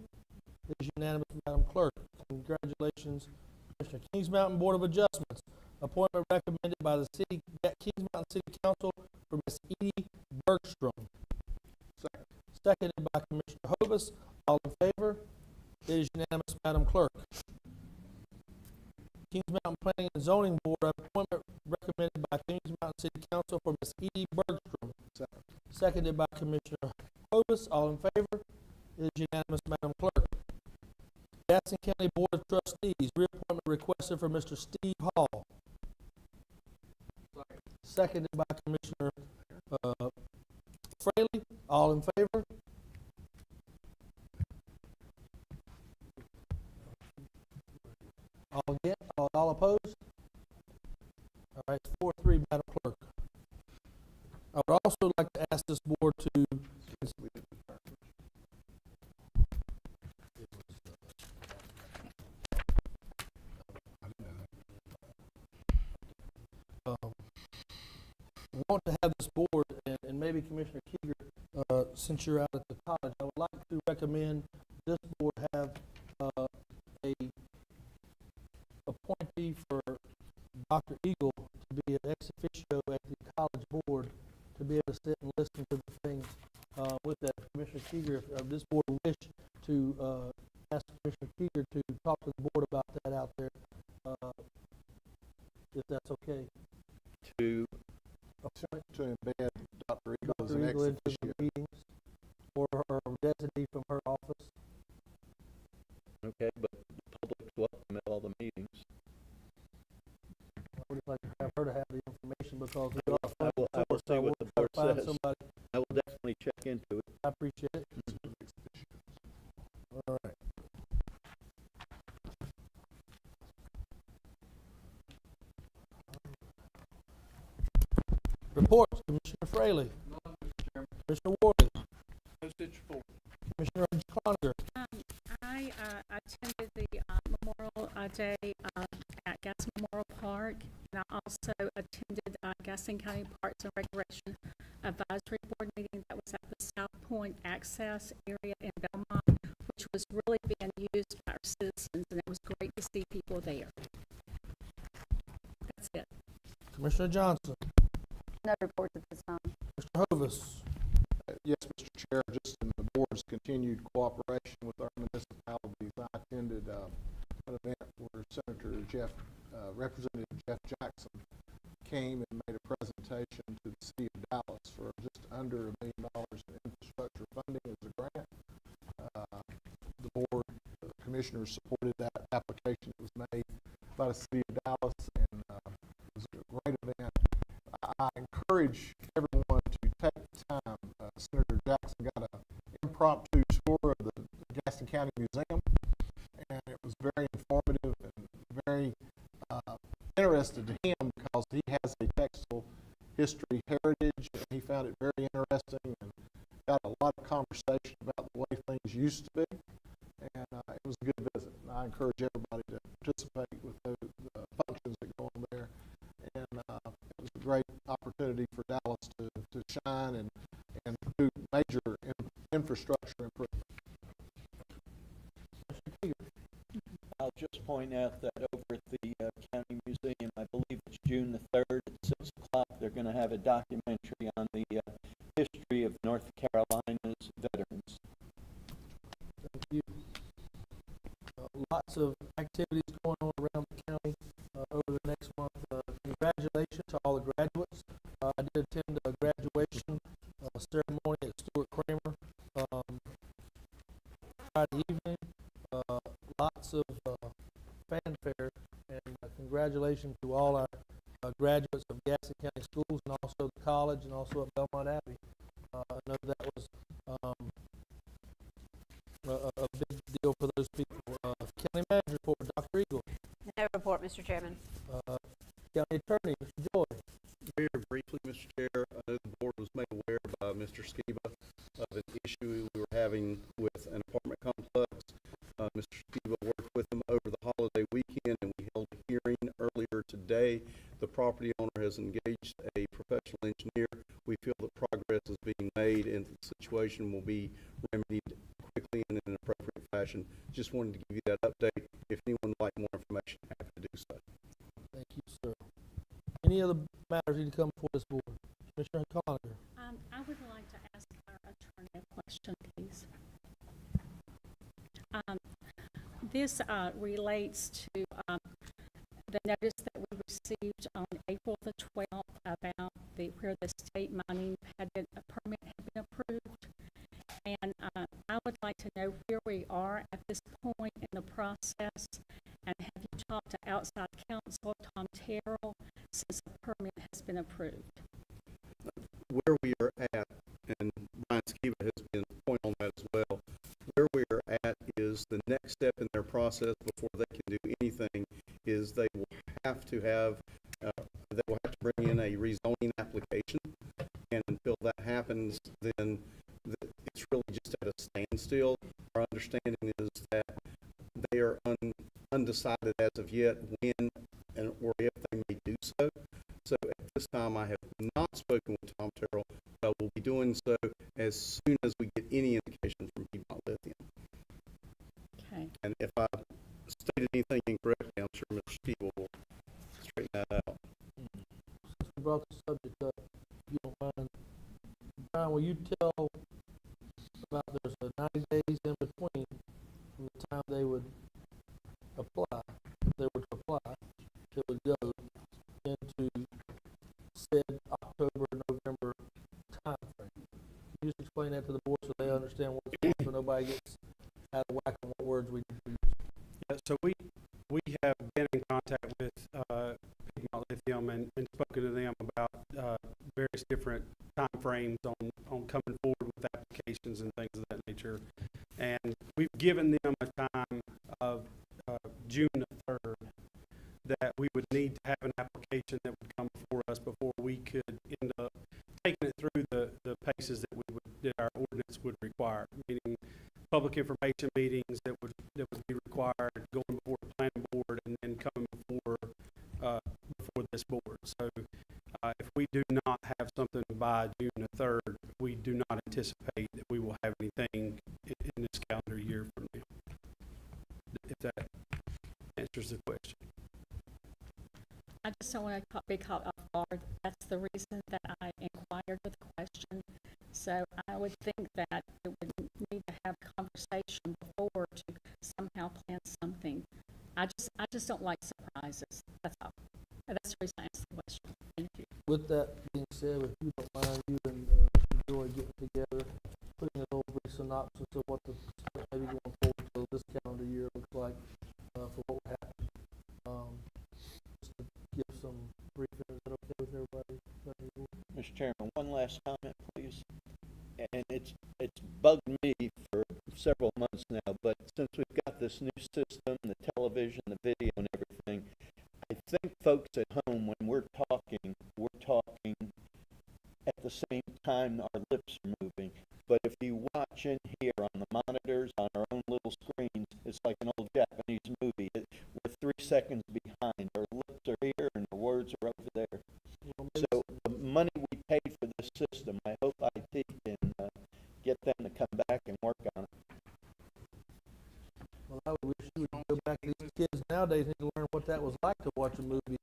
It is unanimous, Madam Clerk. Congratulations, Commissioner. Kings Mountain Board of Adjustments. Appointment recommended by the Kings Mountain City Council for Ms. Edie Bergstrom. Seconded by Commissioner Hovis. All in favor? It is unanimous, Madam Clerk. Kings Mountain Planning and Zoning Board appointment recommended by Kings Mountain City Council for Ms. Edie Bergstrom. Seconded by Commissioner Hovis. All in favor? It is unanimous, Madam Clerk. Gaston County Board of Trustees, reappointment requested for Mr. Steve Hall. Seconded by Commissioner Fraley. All in favor? All against? All opposed? All right, 4-3, Madam Clerk. I would also like to ask this board to want to have this board, and maybe Commissioner Keeger, since you're out at the college, I would like to recommend this board have a appointee for Dr. Eagle to be an ex officio at the college board, to be able to sit and listen to the things. With that, Commissioner Keeger, if this board wish to ask Commissioner Keeger to talk to the board about that out there, if that's okay. To embed Dr. Eagle as an ex into the officio. meetings, or designee from her office. Okay, but the public's welcome at all the meetings. I would like to have her to have the information, because we are I will so see what we'll the try board to find says. somebody. I will definitely check into it. I appreciate it. All right. Reports, Commissioner Fraley. Commissioner Worley. Commissioner Cloninger. I attended the Memorial Day at Gaston Memorial Park, and I also attended Gaston County Parks and Recreation Advisory Board meeting that was at the South Point Access area in Belmont, which was really being used by our citizens, and it was great to see people there. That's it. Commissioner Johnson. No reports at this time. Mr. Hovis. Yes, Mr. Chair, just in the board's continued cooperation with our municipalities, I attended an event where Representative Jeff Jackson came and made a presentation to the city of Dallas for just under $1 million in infrastructure funding as a grant. The board, the commissioners supported that application that was made by the city of Dallas, and it was a great event. I encourage everyone to take the time. Senator Jackson got an impromptu tour of the Gaston County Museum, and it was very informative and very interesting to him, because he has a textile history heritage, and he found it very interesting and got a lot of conversation about the way things used to be, and it was a good visit. And I encourage everybody to participate with the functions that go on there, and it was a great opportunity for Dallas to shine and do major infrastructure improvement. I'll just point out that over at the county museum, I believe it's June the 3rd at 6 o'clock, they're going to have a documentary on the history of North Carolina's veterans. Thank you. Lots of activities going on around the county over the next month. Congratulations to all the graduates. I did attend a graduation ceremony at Stuart Kramer Friday evening. Lots of fanfare, and congratulations to all our graduates of Gaston County Schools, and also the college, and also at Belmont Abbey. I know that was a big deal for those people. County Manager report, Dr. Eagle. No report, Mr. Chairman. County Attorney, Mr. Joy. Very briefly, Mr. Chair, I know the board was made aware by Mr. Skiba of an issue we were having with an apartment complex. Mr. Skiba worked with them over the holiday weekend, and we held a hearing earlier today. The property owner has engaged a professional engineer. We feel that progress is being made, and the situation will be remedied quickly and in an appropriate fashion. Just wanted to give you that update. If anyone would like more information, I'm happy to do so. Thank you, sir. Any other matters need to come before this board? Commissioner Cloninger. I would like to ask our attorney a question, please. This relates to the notice that we received on April the 12th about where the state mining had been, a permit had been approved. And I would like to know where we are at this point in the process, and have you talked to outside counsel, Tom Terrell, since the permit has been approved? Where we are at, and Ryan Skiba has been point on that as well, where we are at is the next step in their process before they can do anything is they will have to have, they will have to bring in a rezoning application, and until that happens, then it's really just at a standstill. Our understanding is that they are undecided as of yet when and or if they may do so. So at this time, I have not spoken with Tom Terrell, but I will be doing so as soon as we get any indication from Piedmont Lithium. Okay. And if I stated anything incorrectly, I'm sure Mr. Steve will straighten that out. Since we brought the subject up, if you don't mind, Brian, will you tell about there's a 90 days in between from the time they would apply, if they were to apply, it would go into said October, November time frame. Can you just explain that to the board so they understand what's going on, so nobody gets out of whack on what words we use? Yeah, so we have been in contact with Piedmont Lithium and spoken to them about various different time frames on coming forward with applications and things of that nature. And we've given them a time of June the 3rd that we would need to have an application that would come before us before we could end up taking it through the paces that our ordinance would require, meaning public information meetings that would be required, going before the planning board, and then coming before this board. So if we do not have something by June the 3rd, we do not anticipate that we will have anything in this calendar year from now. If that answers the question. I just don't want to be caught off guard. That's the reason that I inquired with the question. So I would think that it would need to have conversation before to somehow plan something. I just don't like surprises. That's all. And that's the reason I asked the question. Thank you. With that being said, if you don't mind, you and Mr. Joy getting together, putting a little brief synopsis of what the maybe going forward to this calendar year looks like for what would happen. Just to give some briefing. Is that okay with everybody? Mr. Chairman, one last comment, please. And it's bugged me for several months now, but since we've got this new system, the television, the video, and everything, I think folks at home, when we're talking at the same time our lips are moving. But if you watch in here on the monitors, on our own little screens, it's like an old Japanese movie. We're 3 seconds behind. Our lips are here and the words are over there. So the money we paid for this system, I hope IT can get them to come back and work on it. Well, I wish you would go back. These kids nowadays need to learn what that was like to watch a movie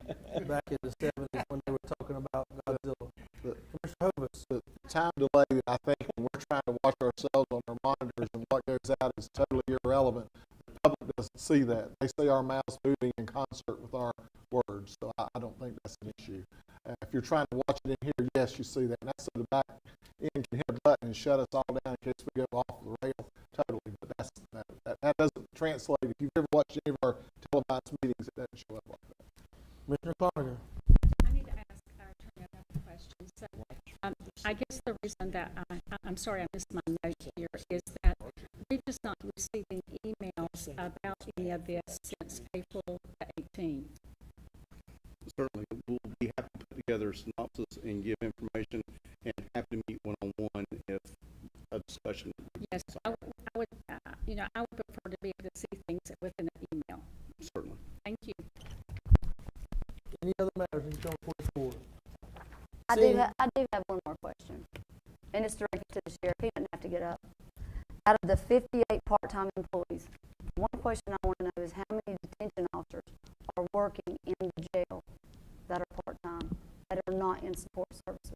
back in the 70s when they were talking about Godzilla. Mr. Hovis. The time delay, I think, when we're trying to watch ourselves on our monitors and what goes out is totally irrelevant. The public doesn't see that. They see our mouths moving in concert with our words, so I don't think that's an issue. If you're trying to watch it in here, yes, you see that. And that's so the back end can hit a button and shut us all down in case we go off the rail totally. But that doesn't translate. If you've ever watched any of our televised meetings, it doesn't show up like that. Mr. Cloninger. I need to ask our attorney another question. So, I guess the reason that I'm sorry I missed my note here is that we've just not received any emails about any of this since April the 18th. Certainly, we'll be happy to put together a synopsis and give information, and happy to meet one-on-one if a discussion. Yes, I would prefer to be able to see things within an email. Certainly. Thank you. Any other matters in Joint 44? I do have one more question, and it's directed to the sheriff. He doesn't have to get up. Out of the 58 part-time employees, one question I want to know is how many detention officers are working in the jail that are part-time, that are not in support services?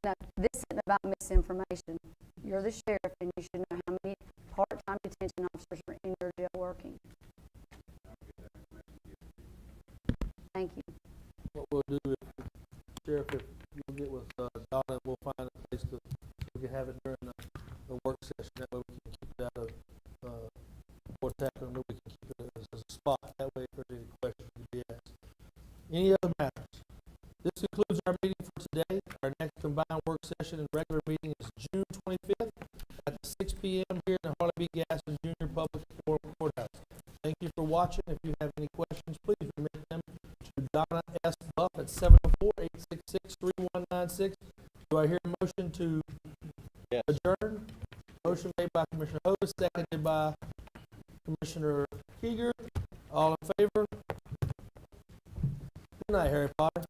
Now, this isn't about misinformation. You're the sheriff, and you should know how many Thank you. What we'll do is, Sheriff, if you'll get with, Donna, we'll find a place to, we can have it during the work session, that way we can keep it out of, Port Tackle, and we can keep it as a spot, that way if there's any questions to be asked. Any other matters? This concludes our meeting for today. Our next combined work session and regular meeting is June 25th at 6 p.m. here in the Harley B. Gaston Junior Public Courthouse. Thank you for watching. If you have any questions, please remit them to Donna S. Buff at 704-866-3196. Do I hear a motion to adjourn? Motion made by Commissioner Hovis, seconded by Commissioner Kieger. All in favor? Good night, Harry Potter.